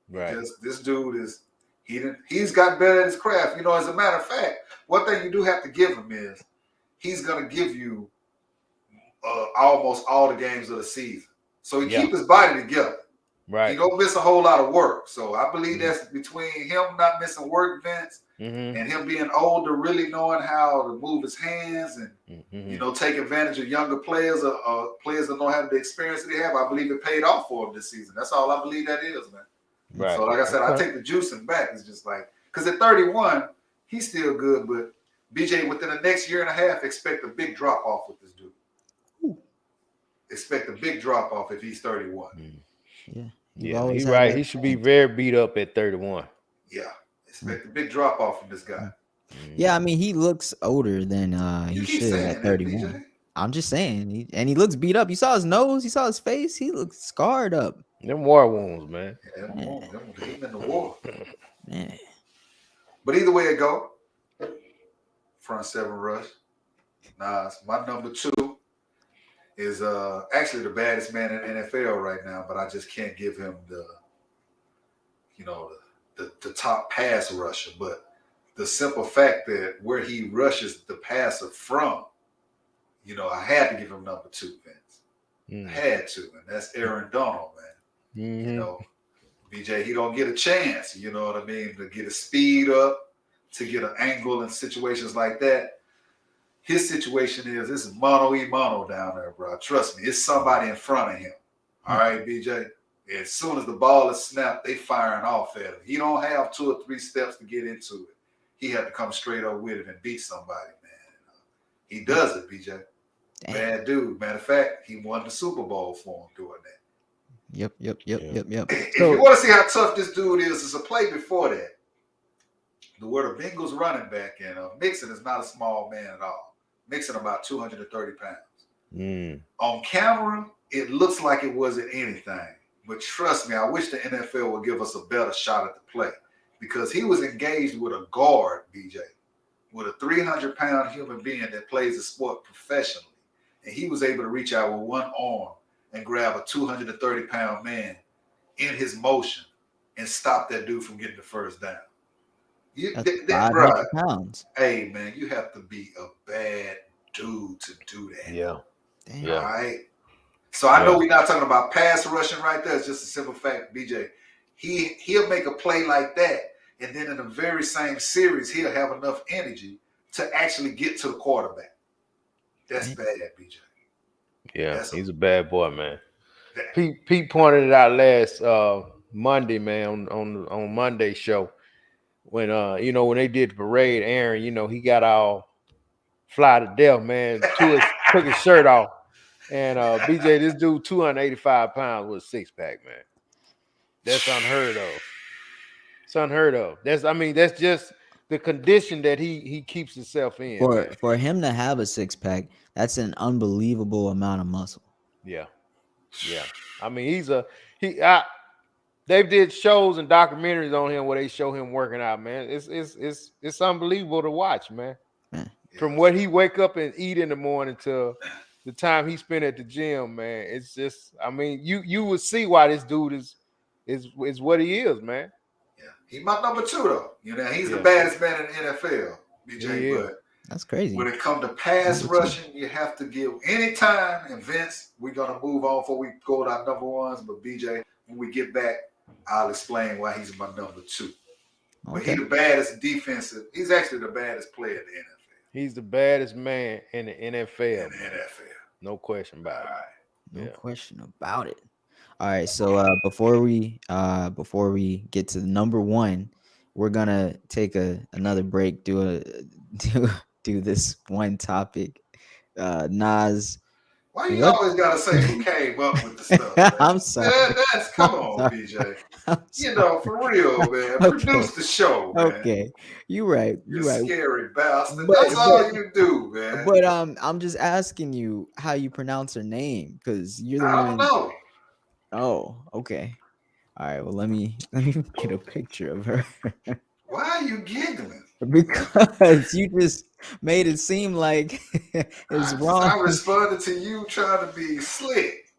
Right. Because this dude he's got better at his craft. As a matter of fact, one thing you do have to give him is he's gonna give you almost all the games of the season. So he keep his body together. Right. He don't miss a whole lot of work. So I believe that's between him not missing work, Vince, and him being older, really knowing how to move his hands and take advantage of younger players or players that don't have the experience that they have. I believe it paid off for him this season. That's all I believe that is, man. Right. So like I said, I take the juicing back. It's just like because at 31, he's still good, but BJ, within the next year and a half, expect a big drop off with this dude. Ooh. Expect a big drop off if he's 31. Yeah. Yeah, he's right. He should be very beat up at 31. Yeah. Expect a big drop off from this guy. Yeah, I mean, he looks older than he You keep should saying at that, 31. BJ. I'm just saying, and he looks beat up. You saw his nose, you saw his face. He looks scarred up. Them war wounds, man. Yeah, them in the war. Man. But either way it go, front seven rush. Nas. My number 2 is actually the baddest man in the NFL right now, but I just can't give him the top pass rusher. But the simple fact that where he rushes the passer from, I had to give him number 2, Vince. I had to, and that's Aaron Donald, man. BJ, he don't get a chance, you know what I mean, to get a speed up, to get an angle in situations like that. His situation is, this is mano down there, bro. Trust me, it's somebody in front of him. All right, BJ? As soon as the ball is snapped, they firing off at him. He don't have 2 or 3 steps to get into it. He had to come straight up with it and beat somebody, man. He does it, BJ. Damn. Bad dude. Matter of fact, he won the Super Bowl for him doing that. Yep. If you want to see how tough this dude is, there's a play before that. Where the Bengals running back, and Mixon is not a small man at all. Mixon about 230 pounds. On camera, it looks like it wasn't anything. But trust me, I wish the NFL would give us a better shot at the play. Because he was engaged with a guard, BJ, with a 300-pound human being that plays the sport professionally. And he was able to reach out with one arm and grab a 230-pound man in his motion and stop that dude from getting the first down. That's 500 pounds. Hey, man, you have to be a bad dude to do that. Yeah. Damn. All right? So I know we're not talking about pass rushing right there. It's just a simple fact, BJ. He'll make a play like that, and then in the very same series, he'll have enough energy to actually get to the quarterback. That's bad, BJ. Yeah, he's a bad boy, man. Pete pointed it out last Monday, man, on Monday's show. When when they did the parade, Aaron, he got all fly to death, man. Took his shirt off. And BJ, this dude 285 pounds with a 6-pack, man. That's unheard of. It's unheard of. That's just the condition that he keeps himself in. For him to have a 6-pack, that's an unbelievable amount of muscle. Yeah. I mean, they did shows and documentaries on him where they show him working out, man. It's unbelievable to watch, man. From what he wake up and eat in the morning to the time he spent at the gym, man. It's just, you would see why this dude is what he is, man. Yeah, he's my number 2 though. He's the baddest man in the NFL, BJ. But that's crazy. When it comes to pass rushing, you have to give any time. And Vince, we're gonna move on before we go to our number 1s. But BJ, when we get back, I'll explain why he's my number 2. But he's the baddest defensive. He's actually the baddest player in the NFL. He's the baddest man in the NFL. No question about it. No question about it. All right, so before we get to the number 1, we're gonna take another break. Do this one topic. Nas. Why you always gotta say who came up with the stuff? Man? I'm sorry. Come on, BJ. For real, man. Okay. Produce the show, man. Okay, you're right. You're scary bastard. That's all you do, man. But I'm just asking you how you pronounce her name because you're the one. I don't know. Oh, okay. All right. Well, let me get a picture of her. Why are you giggling? Because you just made it seem like it's wrong. I responded to you trying to be slick.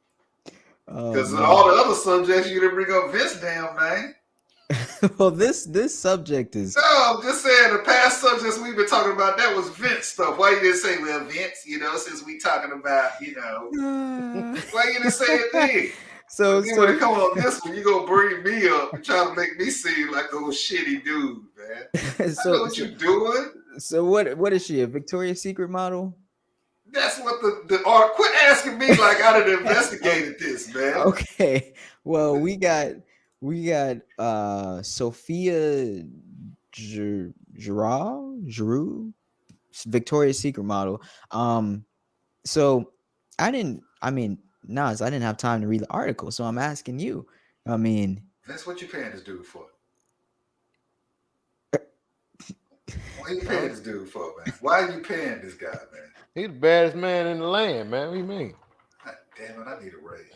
Because Oh, all the other subjects you didn't bring up Vince damn name. well, this subject is. No, I'm just saying the past subjects we've been talking about, that was Vince stuff. Why you didn't say, well, Vince, since we talking about, why you didn't say it then? So when it comes on this one, you gonna bring me up and try to make me seem like a shitty dude, man. I know what you're doing. So what is she, a Victoria's Secret model? That's what the art. Quit asking me like I done investigated this, man. Okay. Well, we got Sophia Giroux. Victoria's Secret model. So Nas, I didn't have time to read the article, so I'm asking you. I mean, That's what you paying this dude for. What you paying this dude for, man? Why are you paying this guy, man? He's the baddest man in the land, man. What do you mean? God damn it, I need a raise.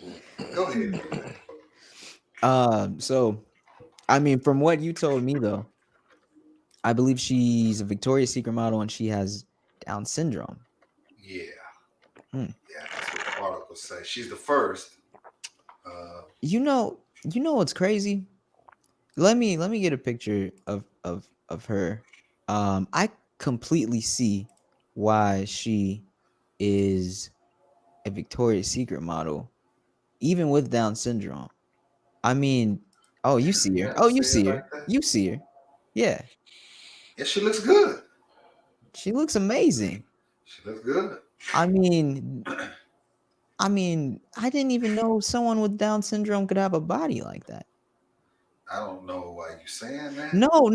Go ahead, man. So I mean, from what you told me though, I believe she's a Victoria's Secret model and she has Down syndrome. Yeah. Hmm. Yeah, that's what the article says. She's the first. You know what's crazy? Let me get a picture of her. I completely see why she is a Victoria's Secret model, even with Down syndrome. I mean, oh, you see her. Yeah, Oh, you say it see her. like that. You see her. Yeah, Yeah, she looks good. she looks amazing. She looks good. I mean, I didn't even know someone with Down syndrome could have a body like that. I don't know why you saying that. No,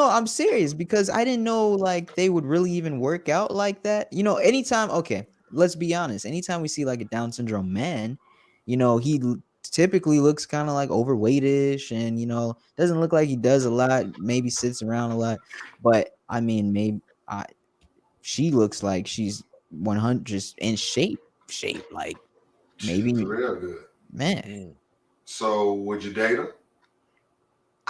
I'm serious because I didn't know like they would really even work out like that. You know, anytime, okay, let's be honest, anytime we see like a Down syndrome man, you know, typically looks kind of like overweightish and, you know, doesn't look like he does a lot, maybe sits around a lot. But I mean, she looks like she's 100 just in shape, like She maybe, looks real good. man. So would you date her?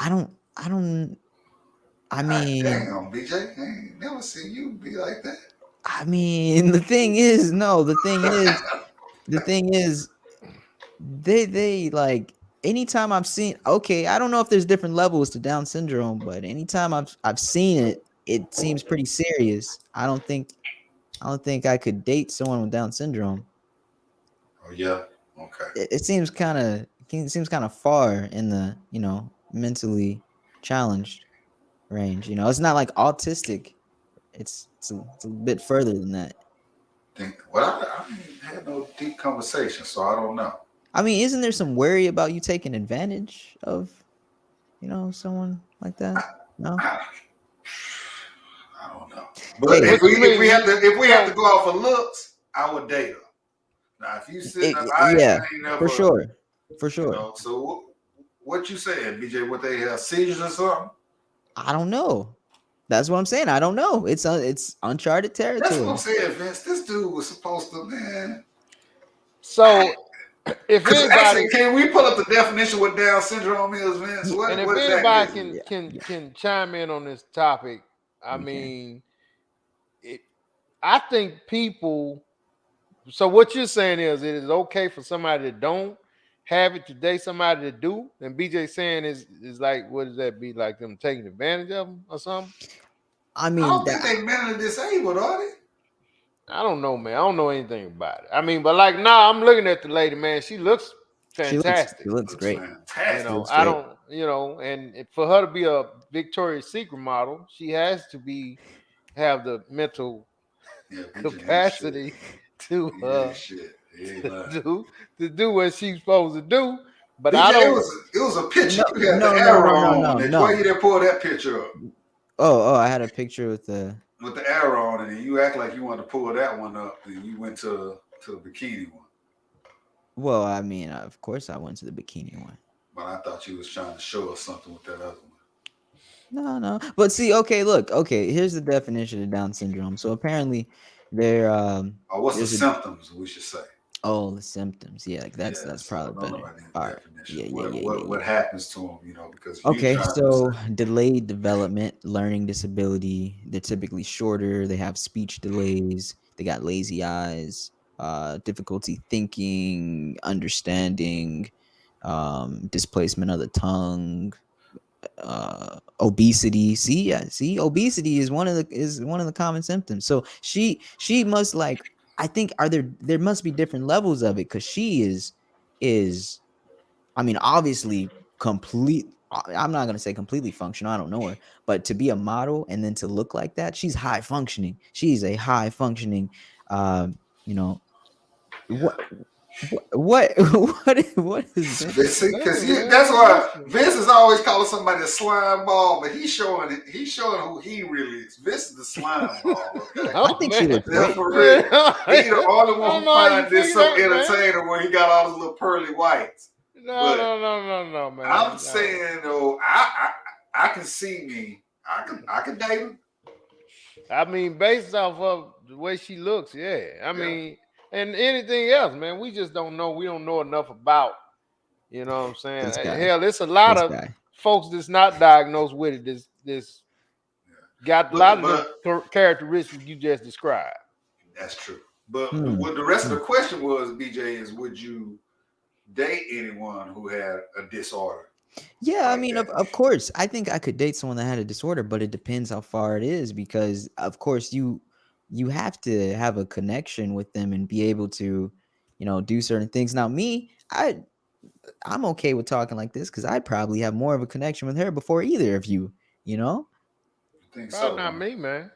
I don't. I God mean, damn, BJ, I ain't never seen you be like that. the thing is, no, the thing is, they like anytime I've seen. Okay, I don't know if there's different levels to Down syndrome, but anytime I've seen it, it seems pretty serious. I don't think I could date someone with Down syndrome. Oh yeah, okay. It seems kind of far in the, you know, mentally challenged range. You know, it's not like autistic. It's a bit further than that. Well, I ain't had no deep conversation, so I don't know. I mean, isn't there some worry about you taking advantage of, you know, someone like that? No. I don't know. But Hey, if we have to go off of looks, I would date her. Now, if you sit, I ain't never for sure. You know, so what you saying, BJ? What they have seizures or something? I don't know. That's what I'm saying. I don't know. It's uncharted territory. That's what I'm saying, Vince. This dude was supposed to, man. So, if anybody, actually, can we pull up the definition what Down syndrome is, Vince? What, and if what anybody exactly can chime in on this topic, I mean, I think people. So what you're saying is it is okay for somebody that don't have it to date somebody that do, and BJ saying is like, what does that be, like them taking advantage of them or something? I mean, I don't think they mentally disabled, are they? I don't know, man. I don't know anything about it. I mean, but like, nah, I'm looking at the lady, man. She looks fantastic. She looks great. Fantastic. You know, I don't, you know, and for her to be a Victoria's Secret model, she has to have the mental capacity to do what she's supposed to do. But BJ, I don't. It was a picture. You had the arrow on. Why you didn't pull that picture up? Oh, I had a picture with the arrow on it, and you act like you wanted to pull that one up, and you went to the bikini one. Well, I mean, of course I went to the bikini one. But I thought you was trying to show us something with that other one. No. But see, okay, here's the definition of Down syndrome. So apparently there what's the symptoms we should say? Oh, the symptoms. Yeah, like that's probably better. All right. Yeah. What happens to them, you know, because so delayed development, learning disability, they're typically shorter, they have speech delays, they got lazy eyes, difficulty thinking, understanding, displacement of the tongue, obesity. See, obesity is one of the common symptoms. So she must, like, I think there must be different levels of it, because she is I mean, obviously I'm not gonna say completely functional, I don't know her, but to be a model and then to look like that, she's high functioning. She's a high functioning you know, What what is that? Because Listen, that's man, why listen. Vince is always calling somebody a slime ball, but he's showing who he really is. Vince is the slime ball, okay? I Oh think she man. looks Yeah, great. for real. Yeah. He the only I one don't who know how you find this figure so that, man. entertaining where he got all those little pearly whites. No, But no, no, no, no, man. I'm No. saying though, I can see me. I can date him. I mean, based off of the way she looks, yeah. I Yeah. mean, and anything else, man, we just don't know. We don't know enough about. You know what I'm saying? This guy. Hell, it's a lot This of guy. folks that's not diagnosed with it. This got a lot of them But characteristics you just described. that's true. But Hmm. what the rest of the question was, BJ, is would you date anyone who had a disorder? Yeah, I Like mean, that. of course, I think I could date someone that had a disorder, but it depends how far it is because, of course, you have to have a connection with them and be able to, do certain things. Now, me, I'm okay with talking like this because I'd probably have more of a connection with her before either of you. You know, I think Probably so, not huh? me, man.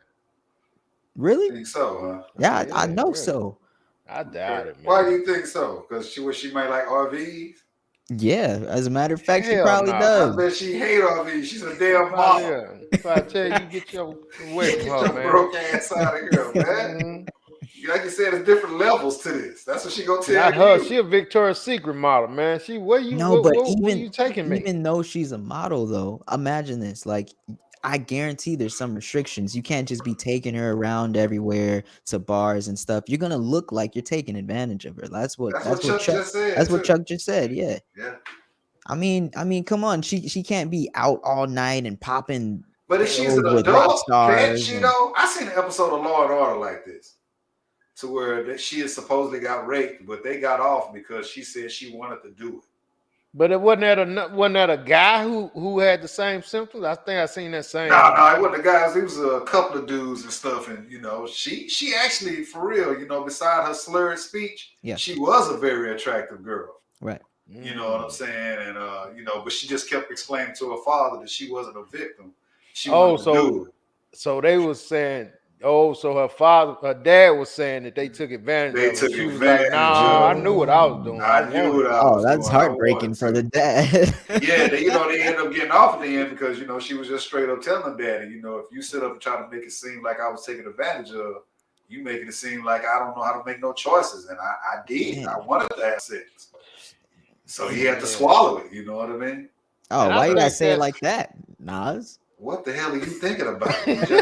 really? Think so, Oh Yeah, I yeah, know really. so. I huh? doubt it, Why do man. you think so? Because she might like RVs. Yeah, as a matter of fact, she Hell probably no. I does. bet she hate RVs. She's a She damn probably model. probably tell you get your away from Get her, your man. broke ass out of here, man. Mhm. Like you said, there's different levels to this. That's what she gonna tell Not her. you. She a Victoria's Secret model, man. She No, but where you taking me? even though she's a model though, imagine this. Like I guarantee there's some restrictions. You can't just be taking her around everywhere to bars and stuff. You're gonna look like you're taking advantage of her. That's what Chuck just said That's what too. Chuck just said. Yeah. Yeah. I mean, come on. She can't be out all night and popping But if she's an pills with rock adult, can't stars she and though? I seen an episode of Law and Order like this, to where that she is supposedly got raped, but they got off because she said she wanted to do it. But it wasn't that a guy who had the same symptoms? I think I seen that No, same. no, it wasn't the guys. It was a couple of dudes and stuff, and she actually, for real, beside her slurred speech, yeah, she was a very attractive girl. right. You know what I'm saying? And but she just kept explaining to her father that she wasn't a victim. She Oh, wanted to do it. so they was saying, oh, so her dad was saying that they took advantage They of her. took She was like, advantage nah, I of knew it. what I was doing. I I knew wanted what it. I Oh, was that's doing. I wanted heartbreaking for to. the dad. Yeah, they end up getting off at the end because she was just straight up telling daddy, if you sit up and try to make it seem like I was taking advantage of, you making it seem like I don't know how to make no choices, and I did. Damn. I wanted to have sex, so he had to Yeah. swallow it. You know what I mean? Oh, And I why you gotta think say it that's like that, Nas? What the hell are you thinking about, DJ?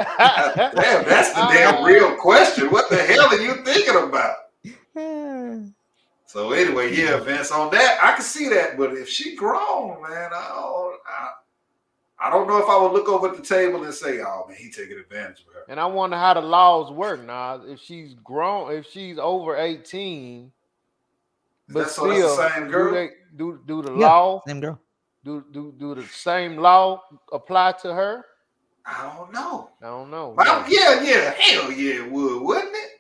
I, Damn, that's the damn real question. What the hell are you thinking about? So anyway, yeah, Vince, on that, I can see that. But if she grown, man, I don't know if I would look over at the table and say, "Oh man, he taking advantage of her." and I wonder how the laws work now. If she's grown, if she's over 18, but That's the still, same do girl. they do the Yeah, law same girl. do the same law apply to her? I don't know. I don't know. Yeah, hell yeah, it would, wouldn't it?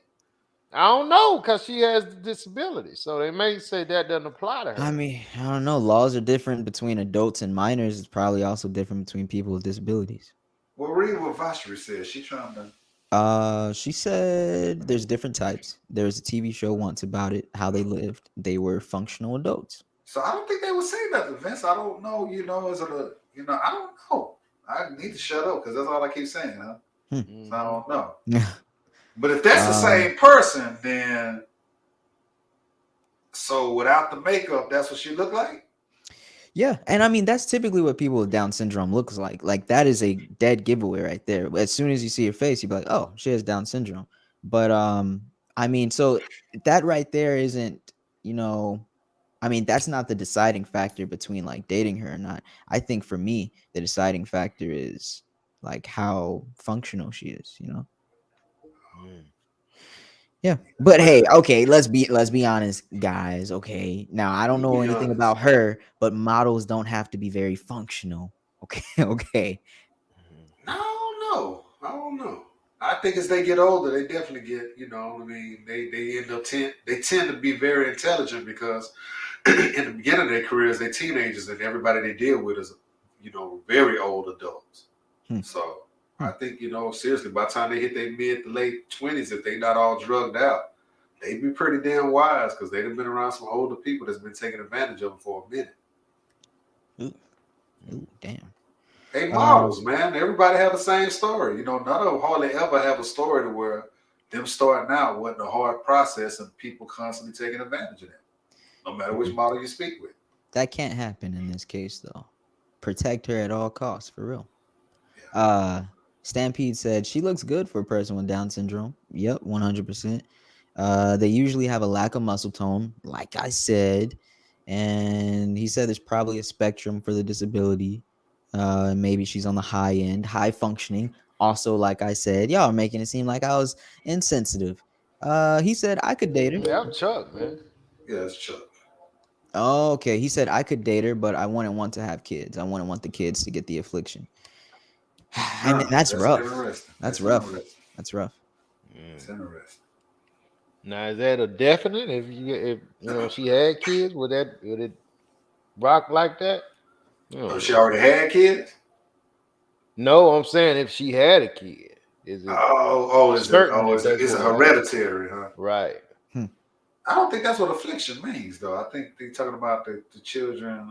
I don't know because she has the disability, so they may say that doesn't apply to her. I mean, I don't know. Laws are different between adults and minors. It's probably also different between people with disabilities. Well, read what Vashri says. She trying to. She said there's different types. There's a TV show once about it, how they lived. They were functional adults. So I don't think they would say nothing, Vince. I don't know. Is it a? I don't know. I need to shut up because that's all I keep saying, huh? So I don't know. Yeah. But if that's the same person, then so without the makeup, that's what she look like. Yeah, and I mean that's typically what people with Down syndrome looks like. Like that is a dead giveaway right there. As soon as you see her face, you'd be like, "Oh, she has Down syndrome." But I mean, so that right there isn't, I mean, that's not the deciding factor between like dating her or not. I think for me, the deciding factor is like how functional she is. Yeah. But hey, okay, let's be honest, guys. Okay. Now I don't You know be anything honest. about her, but models don't have to be very functional. Okay, okay. I don't know. I think as they get older, they definitely get. I mean, they end up they tend to be very intelligent because in the beginning of their careers, they're teenagers, and everybody they deal with is, very old adults. So I think, seriously, by the time they hit their mid to late 20s, if they're not all drugged out, they be pretty damn wise because they've been around some older people that's been taking advantage of them for a minute. Ooh, damn. They models, man. Everybody have the same story. You know, none of them hardly ever have a story to where them starting out wasn't a hard process and people constantly taking advantage of that, no matter which model you speak with. That can't happen in this case, though. Protect her at all costs, for real. Stampede said she looks good for a person with Down syndrome. Yep, 100%. They usually have a lack of muscle tone, like I said. And he said there's probably a spectrum for the disability. Maybe she's on the high end, high functioning. Also, like I said, y'all are making it seem like I was insensitive. He said I could date her. Yeah, I'm Chuck, man. Yeah, it's Chuck. Oh, okay. He said I could date her, but I wouldn't want to have kids. I wouldn't want the kids to get the affliction. I mean, that's rough. Interesting. That's rough. Interesting. That's rough. It's interesting. Now is that a definite? If you know she had kids, would it rock like that? She already had kids? No, I'm saying if she had a kid, is it? Is it hereditary, huh? Right. I don't think that's what affliction means, though. I think they're talking about the children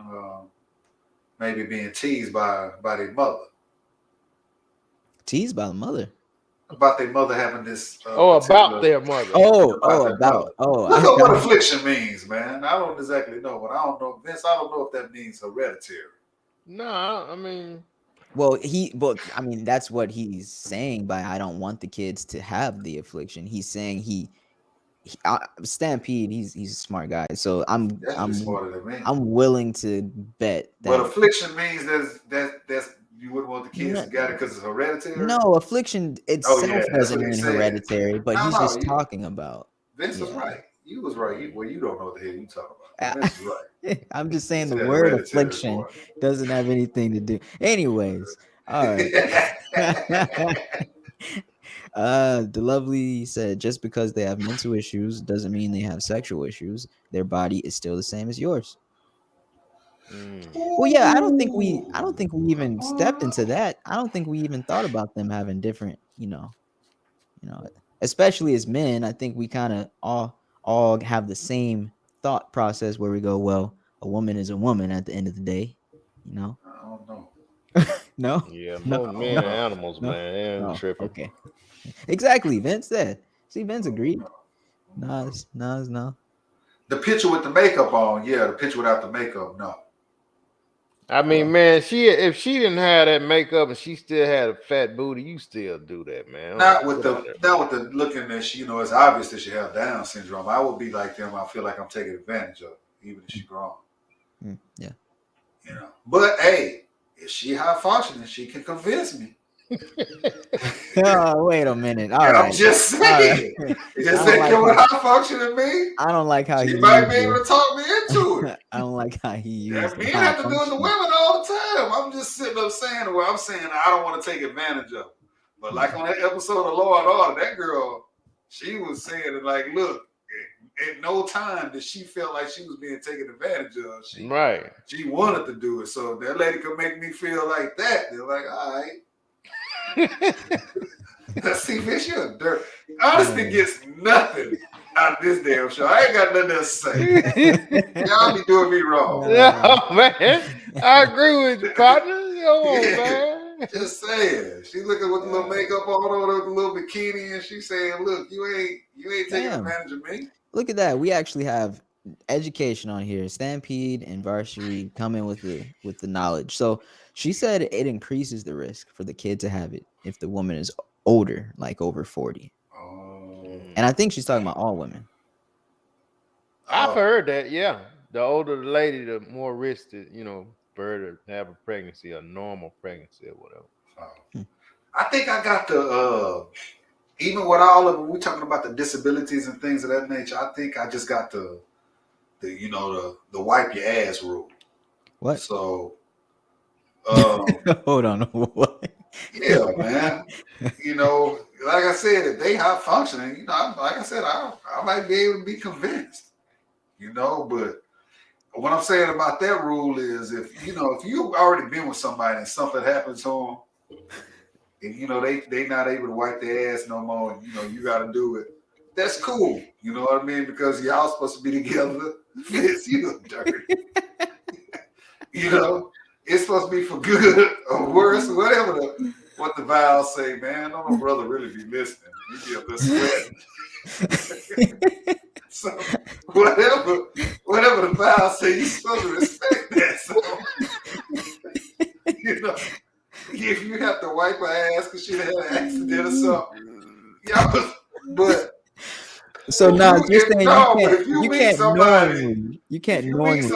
maybe being teased by their mother. Teased by the mother. About their mother having this. About their mother. Look at what affliction means, man. I don't exactly know, but I don't know, Vince. I don't know if that means hereditary. No, I mean. Well, that's what he's saying by I don't want the kids to have the affliction. He's saying Stampede. He's a smart guy, so I'm smarter than me. I'm willing to bet that. But affliction means that's you wouldn't want the kids to get it because it's hereditary. No, affliction itself doesn't mean hereditary, but he's just talking about. Vince was right. You was right. You don't know what the hell you talking about. Vince was right. I'm just saying the word affliction doesn't have anything to do. Anyways, all right. The lovely said just because they have mental issues doesn't mean they have sexual issues. Their body is still the same as yours. Well, yeah, I don't think we even stepped into that. I don't think we even thought about them having different, especially as men. I think we kind of all have the same thought process where we go, well, a woman is a woman at the end of the day, I don't know. No. Yeah, men are animals, man. They ain't tripping. Okay. Exactly. Vince said. See, Vince agreed. No. The picture with the makeup on, yeah. The picture without the makeup, no. I mean, man, if she didn't have that makeup and she still had a fat booty, you still do that, man. Not with the looking that she, it's obvious that she has Down syndrome. I would be like them. I feel like I'm taking advantage of, even if she's grown. Yeah. But hey, if she high functioning, she can convince me. Oh, wait a minute. All right. I'm just saying. Just say, "Can high functioning me?" I don't like how she might be able to talk me into it. I don't like how he used. Men have to do it to women all the time. I'm just sitting up saying where I'm saying I don't want to take advantage of. But like on that episode of Law and Order, that girl, she was saying it like, look, at no time did she feel like she was being taken advantage of. She wanted to do it. So that lady could make me feel like that. They're like, all right. See, bitch, you're a dirt. Honesty gets nothing out of this damn show. I ain't got nothing else to say. Y'all be doing me wrong. No, man. I agree with you, partner. Man. Just saying. She looking with the little makeup on, with the little bikini, and she saying, look, you ain't taking advantage of me. Look at that. We actually have education on here. Stampede and Varsity come in with the knowledge. So she said it increases the risk for the kid to have it if the woman is older, like over 40. And I think she's talking about all women. I've heard that, yeah. The older the lady, the more risk to, for her to have a pregnancy, a normal pregnancy or whatever. I think I got the even with all of it, we're talking about the disabilities and things of that nature. I think I just got the wipe your ass rule. What? So hold on, what? Yeah, man. Like I said, if they high functioning, like I said, I might be able to be convinced. But what I'm saying about that rule is if you've already been with somebody and something happens to them, and they not able to wipe their ass no more, and you got to do it, that's cool. You know what I mean? Because y'all supposed to be together. Vince, you look dirty. You know, it's supposed to be for good or worse, whatever what the vows say, man. Don't no brother really be listening. You be up there sweating. So whatever the vows say, you're supposed to respect that. So you know, if you have to wipe her ass because she had an accident or something, y'all. But so now you're saying you can't knowingly get into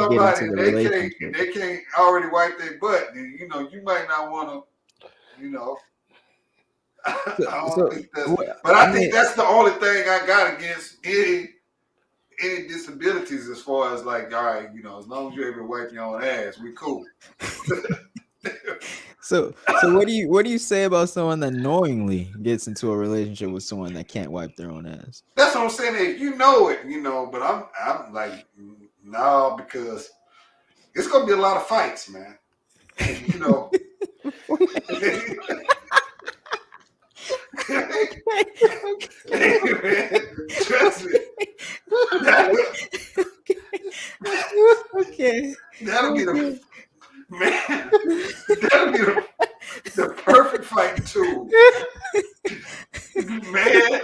the relationship. And they can't already wipe their butt, then you know you might not want to, you know. I think that's the only thing I got against any disabilities as far as like, all right, you know, as long as you're able to wipe your own ass, we cool. So what do you say about someone that knowingly gets into a relationship with someone that can't wipe their own ass? That's what I'm saying. If you know it, you know, but I'm like, no, because it's gonna be a lot of fights, man. You know. Hey, man, trust me. Okay. That'll be the perfect fighting tool. Man,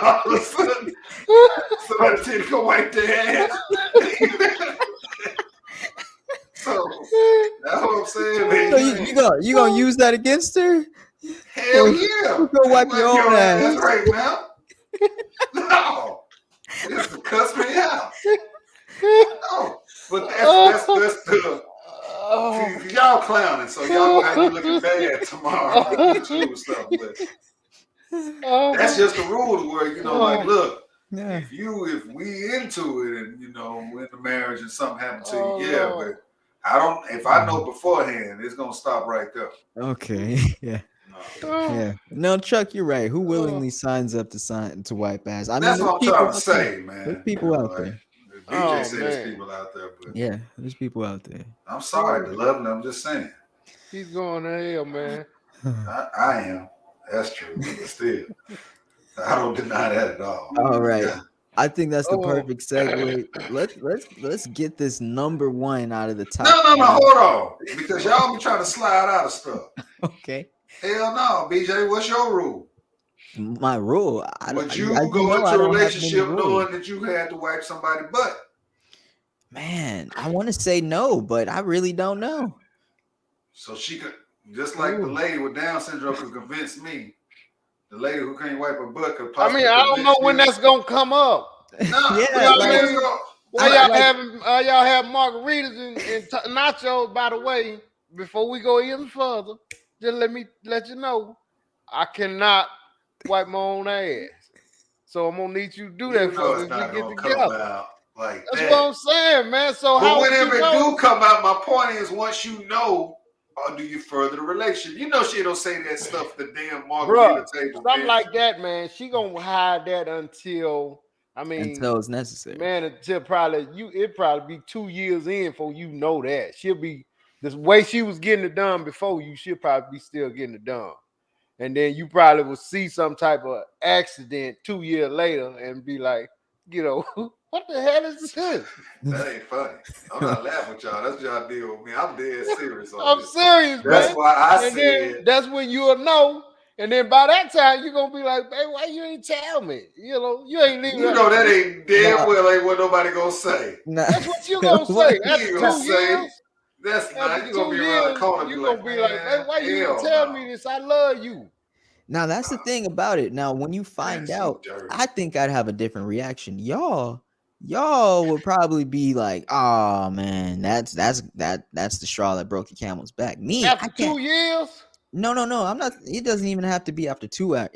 all of a sudden, somebody tell you to go wipe their ass. So that's what I'm saying, man. So you gonna use that against her? Hell yeah. Go wipe your own ass. That's right now. No. It's to cuss me out. No. But that's the y'all clowning, so y'all gonna have you looking bad tomorrow on YouTube and stuff. But that's just the rules where, you know, like, look, if we into it and, you know, we're in the marriage and something happened to you, but if I know beforehand, it's gonna stop right there. Okay. Yeah. Yeah. No, Chuck, you're right. Who willingly signs up to wipe ass? I mean, that's what I'm trying to say, man. There's people out there. BJ said there's people out there, but yeah, there's people out there. I'm sorry to love them. I'm just saying. He's going to hell, man. I am. That's true. But still, I don't deny that at all. All right. Yeah. I think that's the perfect segue. Let's get this number one out of the top. No, hold on. Because y'all be trying to slide out of stuff. Okay. Hell no, BJ. What's your rule? My rule. Would you go into a relationship knowing that you had to wipe somebody's butt? Man, I want to say no, but I really don't know. So she could, just like the lady with Down syndrome could convince me. The lady who can't wipe her butt could possibly. I don't know when that's gonna come up. No, why y'all have margaritas and nachos? By the way, before we go even further, just let you know, I cannot wipe my own ass. So I'm gonna need you to do that for us if we get together. Like that's what I'm saying, man. So but whenever it do come out, my point is once you know. Or do you further the relationship? You know she don't say that stuff the damn margarita table. Something like that, man. She gonna hide that until it's necessary. Man, until it probably be 2 years in before you know that. She'll be the way she was getting it done before you, she'll probably be still getting it done. And then you probably will see some type of accident 2 years later and be like, you know, what the hell is this? That ain't funny. I'm not laughing with y'all. That's y'all deal with me. I'm dead serious. I'm serious, man. That's why I said. That's when you'll know. And then by that time, you're going to be like, hey, why you ain't tell me? You know, you ain't leaving. You know that ain't damn well ain't what nobody going to say. That's what you going to say. That's 2 years. That's not. You're going to be around the corner. You're going to be like, hey, why you didn't tell me this? I love you. Now, that's the thing about it. Now, when you find out, I think I'd have a different reaction. Y'all would probably be like, "Oh man, that's the straw that broke the camel's back." Me, after 2 years? No. I'm not. It doesn't even have to be after 2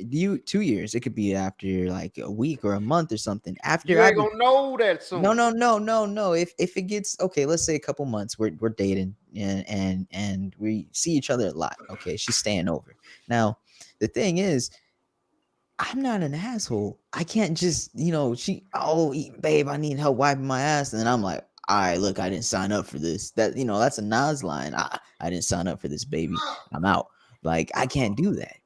years. It could be after like a week or a month or something. After you ain't gonna know that soon. No. If it gets okay, let's say a couple months. We're dating and we see each other a lot. Okay, she's staying over. Now, the thing is, I'm not an asshole. I can't just, babe, I need help wiping my ass. And then I'm like, all right, look, I didn't sign up for this. That's a Nas line. I didn't sign up for this, baby. I'm out. Like, I can't do that.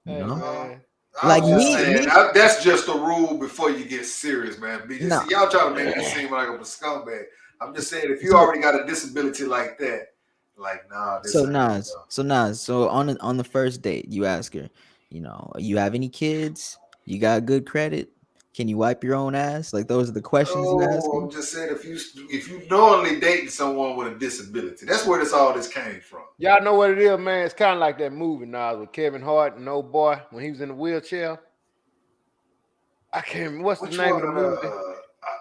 No. I Like was just me, saying, me. that's just a rule before you get serious, man. BJ, No. see, y'all trying to make me seem like I'm a scumbag. I'm just saying, if you So already got a disability like that, like, nah, this so ain't it, Nas, though. so Nas, so on the first date, you ask her, you have any kids? You got good credit? Can you wipe your own ass? Like those are the questions you ask No, her. I'm just saying, if you knowingly dating someone with a disability, that's where all this came from. Y'all know what it is, man. It's kind of like that movie now with Kevin Hart and old boy when he was in the wheelchair. I can't remember what's the Which name of one? the movie.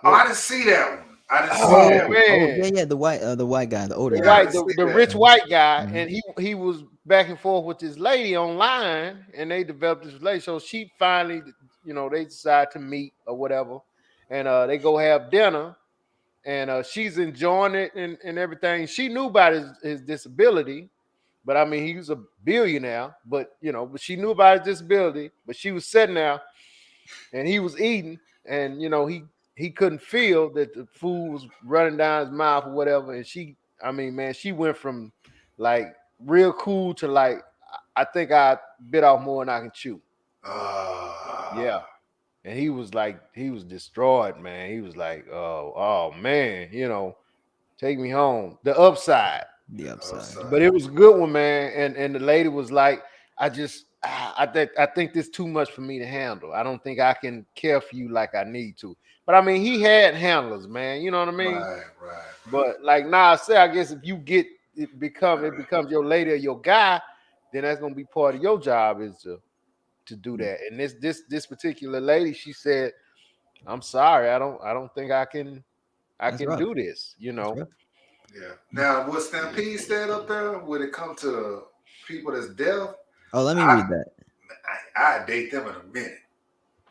I didn't see that one. I didn't see Oh that Oh, one. oh man, yeah, the white guy, the older the Yeah, I guy. white, didn't the, see the that. rich white guy, Mhm. and he was back and forth with this lady online, and they developed this relationship. So she finally, they decide to meet or whatever, and they go have dinner, and she's enjoying it and everything. She knew about his disability, but I mean he was a billionaire, but she knew about his disability, but she was sitting there and he was eating, and he couldn't feel that the food was running down his mouth or whatever. And I mean, man, she went from like real cool to like, I think I bit off more than I can chew. Yeah. And he was destroyed, man. He was like, oh man, take me home. The upside. The upside. But it was a good one, man. And the lady was like, I think this too much for me to handle. I don't think I can care for you like I need to. But I mean, he had handlers, man. You know what I mean? Right. But like Nas said, I guess if you get it becomes your lady or your guy, then that's gonna be part of your job is to do that. And this particular lady, she said, I'm sorry, I don't think I That's can rough. do this, That's rough. Yeah. Now, what Stampede said up there, when it comes to people that's deaf, Oh, let me I read that. I date them in a minute.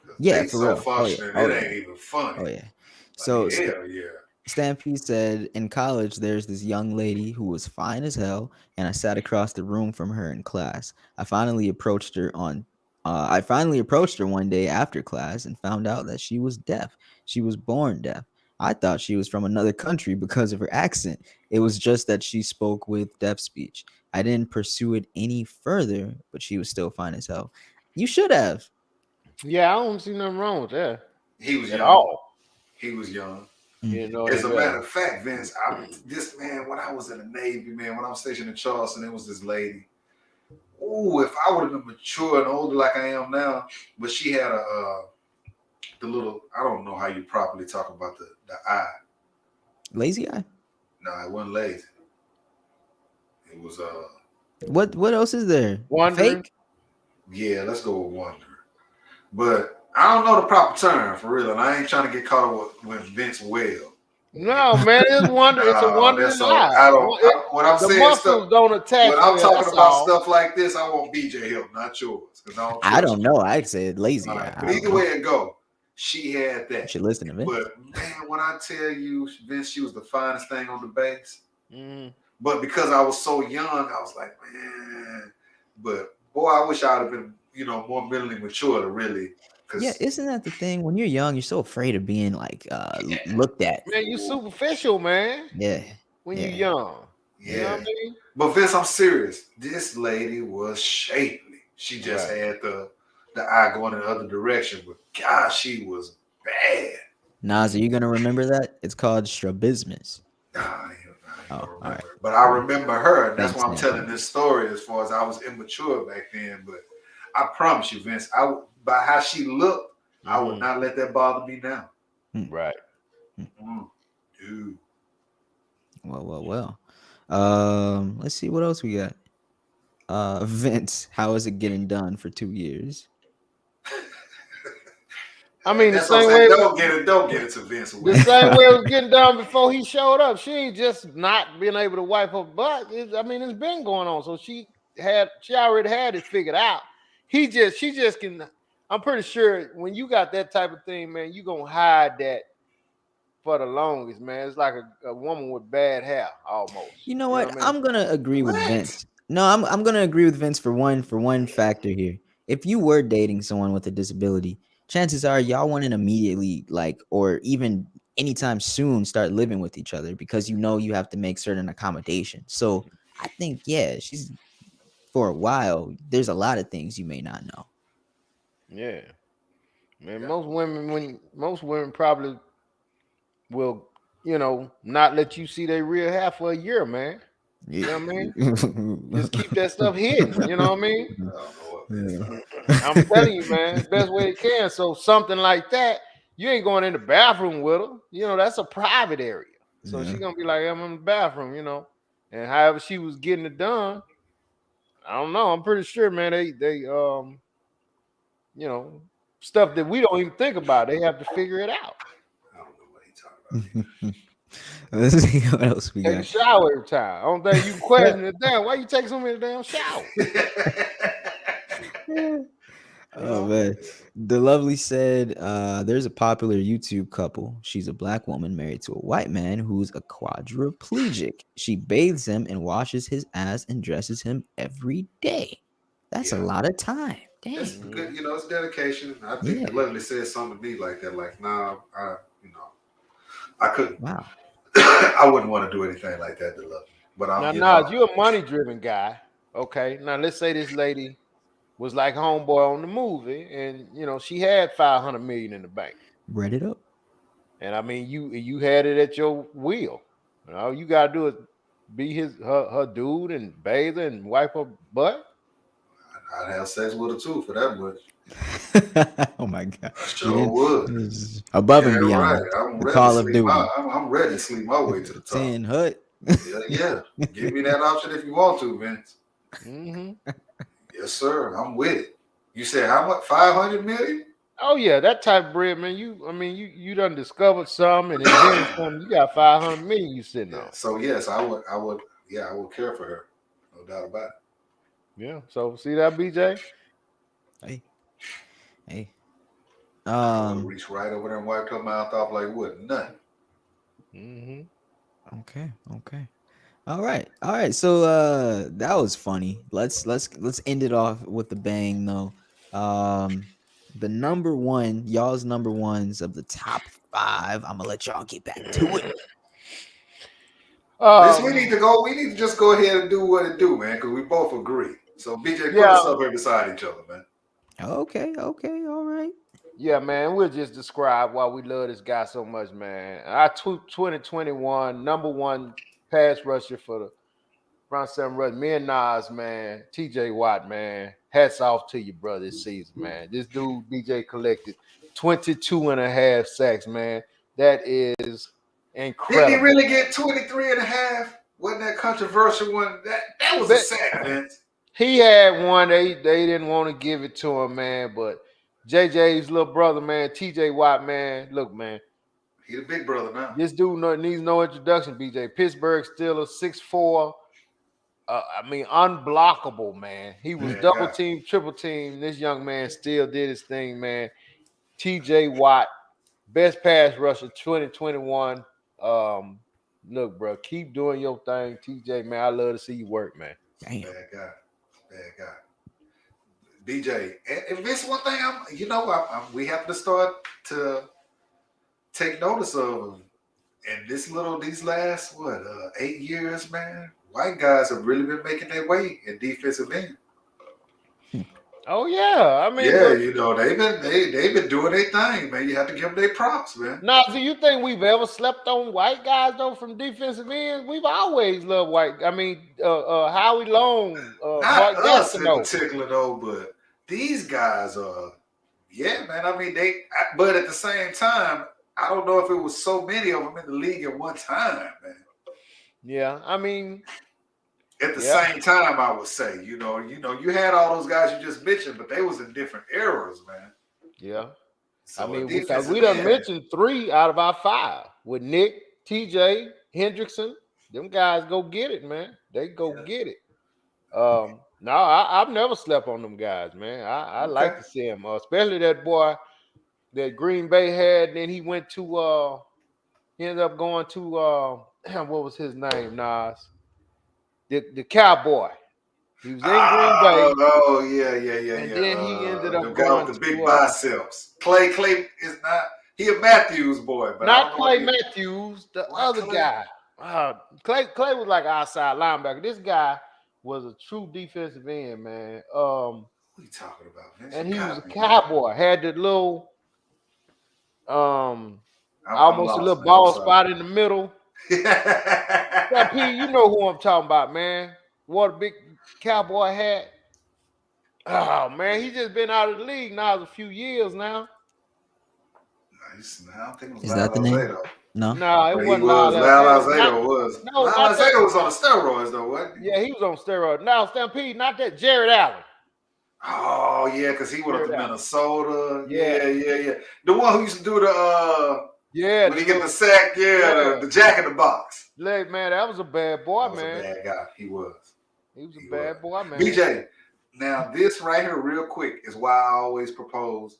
'Cause Yeah, they for so real. Oh yeah. functioning, Oh it yeah. ain't even funny. Oh yeah. Like, So hell yeah. Stampede said in college there's this young lady who was fine as hell, and I sat across the room from her in class. I finally approached her one day after class and found out that she was deaf. She was born deaf. I thought she was from another country because of her accent. It was just that she spoke with deaf speech. I didn't pursue it any further, but she was still fine as hell. You should have. Yeah, I don't see nothing wrong with that He was at young. all. He was young. Mm. You know any As a better. matter of fact, Vince, this man, when I was in the Navy, man, when I was stationed in Charleston, it was this lady. Ooh, if I would have been mature and older like I am now, but she had the little, I don't know how you properly talk about the eye. Lazy eye. No, it wasn't lazy. It was What else is there? Wondering. Fake? yeah, let's go with wonder. But I don't know the proper term for real, and I ain't trying to get caught up with Vince Well. No, man, it's wonder. It's a wondering That's all. eye. When I'm The saying stuff, muscles don't when attach I'm well. talking That's about all. stuff like this, I want BJ help, not yours, because I don't I trust don't you. know. I'd say lazy All eye. right, I but don't either know. way it go, she had You that. should listen to Vince. But man, when I tell you, Vince, she was the finest thing on the base. Mm. But because I was so young, I was like, man. But boy, I wish I'd have been, more mentally mature to really. Yeah, Because isn't that the thing? When you're young, you're so afraid of being like looked at. Man, you superficial, man. Yeah, When you yeah. young, you know what yeah. I mean? But Vince, I'm serious. This lady was shapely. She just Right. had the eye going in the other direction. But gosh, she was bad. Nas, are you gonna remember that? It's called strabismus. Nah, I ain't Oh, gonna all right. remember. But I remember her, and that's Thanks, why I'm Stampede. telling this story as far as I was immature back then. But I promise you, Vince, by how she looked, I would Mm-hmm. not let that bother me now. Right. Dude. Well. Let's see what else we got. Vince, how is it getting done for 2 years? I mean, That's what I'm saying. Don't get it to Vince. the same way it was getting done before he showed up. She ain't just not being able to wipe her butt. I mean, it's been going on. So she already had it figured out. She just can. I'm pretty sure when you got that type of thing, man, you gonna hide that for the longest, man. It's like a woman with bad hair, almost. You know You know what? what I mean? I'm gonna agree with What? Vince. No, I'm gonna agree with Vince for one factor here. If you were dating someone with a disability, chances are y'all wouldn't immediately or even anytime soon start living with each other because you have to make certain accommodations. So I think she's for a while. There's a lot of things you may not know. Yeah, man. Yeah. Most women probably will, not let you see their real half for a year, man. You know what I mean? Just keep that stuff hidden. You know what I mean? I don't know what Yeah. I'm telling you, man, best way it can. So something like that, you ain't going in the bathroom with her. That's a private area. So Yeah. she gonna be like, I'm in the bathroom, And however she was getting it done, I don't know. I'm pretty sure, man. They you know, stuff that we don't even think about. They have to figure it out. I don't know what he talking Let's see what else we Take a got. shower every time. I don't think you can question it. Damn, why you take so many damn showers? about. Oh man. The Lovely said there's a popular YouTube couple. She's a black woman married to a white man who's a quadriplegic. She bathes him and washes his ass and dresses him every day. That's a Yeah. lot of time. Dang. It's good, it's dedication. I think Yeah. the Lovely said something to me like that, like, nah, I couldn't. Wow. I wouldn't want to do anything like that to Lovely. But I'm, Now, Nas, you're a money driven guy. Okay. Now let's say this lady was like homeboy on the movie, and she had 500 million in the bank. Read it up. And I mean, you had it at your will. All you gotta do is be her dude and bathe her and wipe her butt. I'd have sex with her too for that much. Oh my god. I You sure didn't- would. this is above and Yeah, beyond. right. I'm The ready Call to of sleep. Duty. I'm ready to sleep my way to the top. 10 hut. Yeah. Give me that option if you want to, Vince. Mm-hmm. Yes, sir. I'm with it. You said how much? 500 million? Oh yeah, that type of bread, man. You done discovered some and invented something. You got 500 million you sitting Yeah. on. So yes, I would. Yeah, I would care for her. No doubt about it. Yeah. So see that, BJ? Hey. I would reach right over there and wipe her mouth off like what? Nothing. Mm-hmm. Okay. All right. So that was funny. Let's end it off with the bang though. The number one, y'all's number ones of the top 5. I'm gonna let y'all get back to it. We need to just go ahead and do what it do, man, because we both agree. So BJ, put us up here beside each other, man. Okay, all right. Yeah, man. We'll just describe why we love this guy so much, man. Our 2021 number one pass rusher for the front seven rush. Me and Nas, man. TJ Watt, man. Hats off to you, brother, this season, man. This dude, BJ, collected 22 and a half sacks, man. That is incredible. Did he really get 23 and a half? Wasn't that controversial one? That was a sack, Vince. He had one. They didn't want to give it to him, man. But JJ's little brother, man, TJ Watt, man. Look, man. He the big brother now. This dude needs no introduction, BJ. Pittsburgh Steelers, 6'4". Unblockable, man. He was double team, triple team. This young man still did his thing, man. TJ Watt, best pass rusher 2021. Look, bro, keep doing your thing, TJ, man. I love to see you work, man. Damn. Bad guy. BJ, and this one thing we have to start to take notice of. And these last 8 years, man, white guys have really been making their way in defensive end. Oh yeah, I mean, they've been doing their thing, man. You have to give them their props, man. Now, do you think we've ever slept on white guys though from defensive ends? We've always loved white. I mean, Howie Long, not Mark us in Gastineau. particular though, but these guys are, yeah, man. I mean, but at the same time, I don't know if it was so many of them in the league at one time, man. Yeah, I mean, at the same time, I would say, you had all those guys you just mentioned, but they was in different eras, man. Yeah. So I mean, because we done mentioned 3 out of our 5 with Nick, TJ, Hendrickson. Them guys go get it, man. They go get it. No, I've never slept on them guys, man. I like to see them, especially that boy that Green Bay had. And then he went to, he ended up going to, what was his name, Nas? The Cowboy. He was in Green Bay. Oh, yeah. And then he ended up the going guy with the big biceps. Clay is not. He a Matthews boy, but not Clay Matthews. The other Clay? guy. Clay was like outside linebacker. This guy was a true defensive end, man. What are you talking about, man? And You he was a got me, man. cowboy. Had the little, I'm almost a lost, little man. I'm bald sorry. spot in the middle. Now, P, you know who I'm talking about, man. What a big cowboy hat. Oh man, he just been out of the league now a few years now. Nice. I don't think it was Is that the Lyle name? Alzado. No. No, it But he wasn't was Lyle Lyle Alzado. Not Alzado was. no, Lyle not that. Alzado was on the steroids though, wasn't he? Yeah, he was on steroids. Now, Stampede, not that Jared Allen. Oh yeah, because he went up Jared to Allen. Minnesota. Yeah. Yeah. The one who used to do the Yeah, when he get the sack, yeah. the jack in the box. Look, man, that was a bad boy, That was man. a bad guy. He was. He was a He bad was. boy, man. BJ, now this right here, real quick, is why I always propose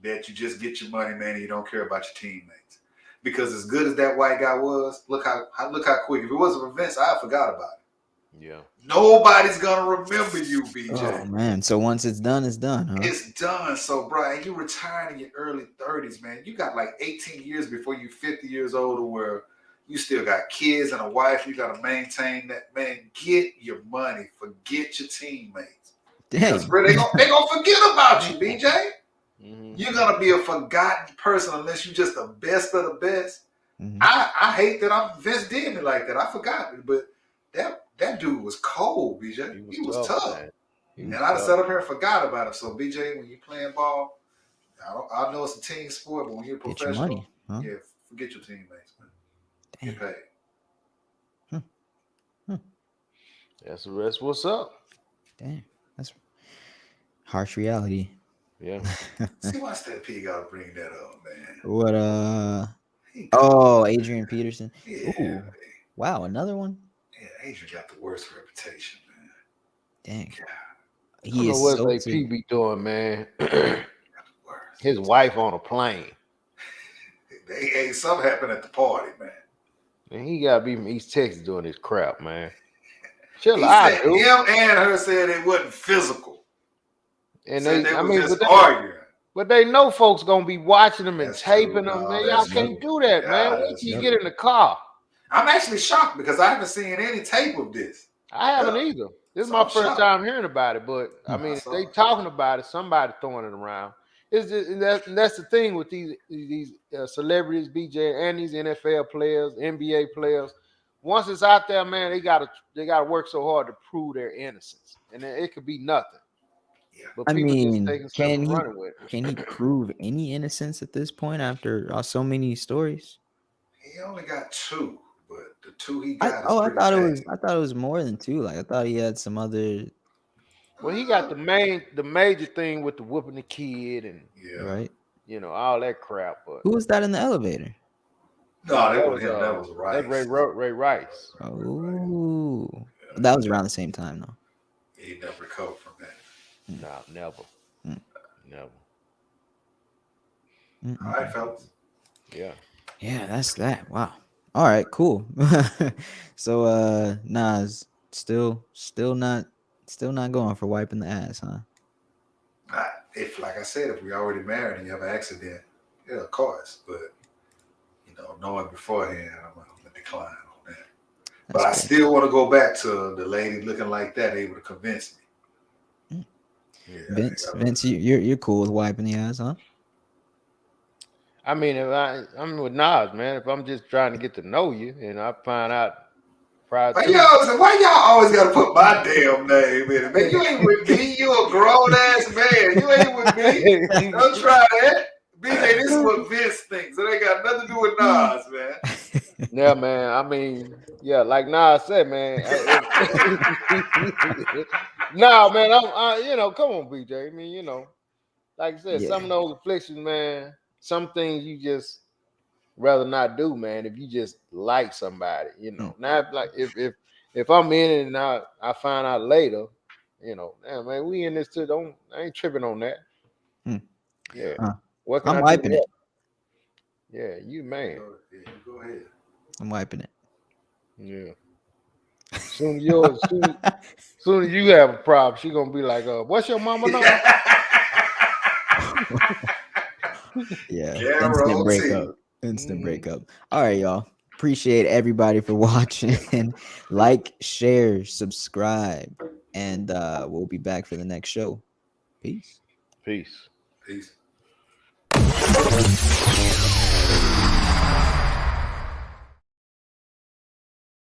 that you just get your money, man, and you don't care about your teammates. Because as good as that white guy was, look how quick. If it wasn't for Vince, I forgot about it. Yeah. Nobody's gonna remember you, BJ. Oh man. So once it's done, huh? It's done. So, Brian, you retiring in your early 30s, man. You got like 18 years before you 50 years old, where you still got kids and a wife. You got to maintain that. Man, get your money. Forget your teammates. Because Dang. they gonna forget about you, BJ. Mm-hmm. You're gonna be a forgotten person unless you're just the best of the best. Mhm. I hate that Vince did me like that. I forgot it, but that dude was cold, BJ. He was tough. Man. And I'd have sat up here and forgot about it. So, BJ, when you're playing ball, I know it's a team sport, but when you're a Get your professional, money, huh? yeah, forget your teammates, man. Damn. Get paid. That's what's up. Damn. That's harsh reality. Yeah. See why Stampede got to bring that up, man. What He got- oh, Adrian Peterson. Yeah, Ooh. Wow, another one? yeah, Adrian got the worst reputation, man. Dang. God, I He don't know is what so AP be doing, man. got the worst. His wife on a plane. Ain't something happened at the party, man. And he gotta be from East Texas doing this crap, man. Chill He out, said dude. him and her said it wasn't physical. And Said they, I was mean, just arguing. but they know folks gonna be watching them and That's taping true. them. No, Man, that's y'all can't true. do that, Yeah, man. Wait that's till you true. get in the car. I'm actually shocked because I haven't seen any tape of this. I haven't Yeah. either. This is So my I'm first shocked. time hearing about it, but I mean, I if saw they it. talking about it, somebody throwing it around. It's just, and that's the thing with these celebrities, BJ, and these NFL players, NBA players. Once it's out there, man, they gotta work so hard to prove their innocence, and then it could be nothing. Yeah. But I people just mean, taking stuff and running with it. can he prove any innocence at this point after so many stories? He only got 2, but the 2 he I got is pretty thought bad. it was more than 2. Like I thought he had some other Well, he got the major thing with the whooping the kid and Yeah. right. all that crap. But Who was that in the elevator? No, that wasn't him. That was Rice. That Ray Rice. Oh, that was around the same time though. He never recovered from that. No, never. Mm. Never. All right, fellas. Yeah. Yeah, that's that. Wow. All right, cool. So Nas still not going for wiping the ass, huh? If, like I said, if we already married and you have an accident, yeah, of course. But knowing beforehand, I'm gonna decline on that. But I still want to go back to the lady looking like that, able to convince me. Yeah, Vince, you're cool with wiping the ass, huh? I mean, if I'm with Nas, man. If I'm just trying to get to know you, and I find out prior to why y'all always gotta put my damn name in it, man? You ain't with me. You a grown ass man. You ain't with me. Don't try that. BJ, this is what Vince thinks. It ain't got nothing to do with Nas, man. Yeah, man. I mean, yeah, like Nas said, man. Nah, man. Come on, BJ. I mean, like I said, Yeah. some of those afflictions, man. Some things you just rather not do, man. If you just like somebody, Now, like if I'm in it and I find out later, damn, man, we in this too. I ain't tripping on that. Yeah. What can I'm I wiping do? it. Yeah, you man. Go ahead. I'm wiping it. Yeah. Soon as you have a problem, she gonna be like, what's your mama number? Yeah. Guaranteed. Instant breakup. All right, y'all. Appreciate everybody for watching. Like, share, subscribe, and we'll be back for the next show. Peace. Peace. Peace.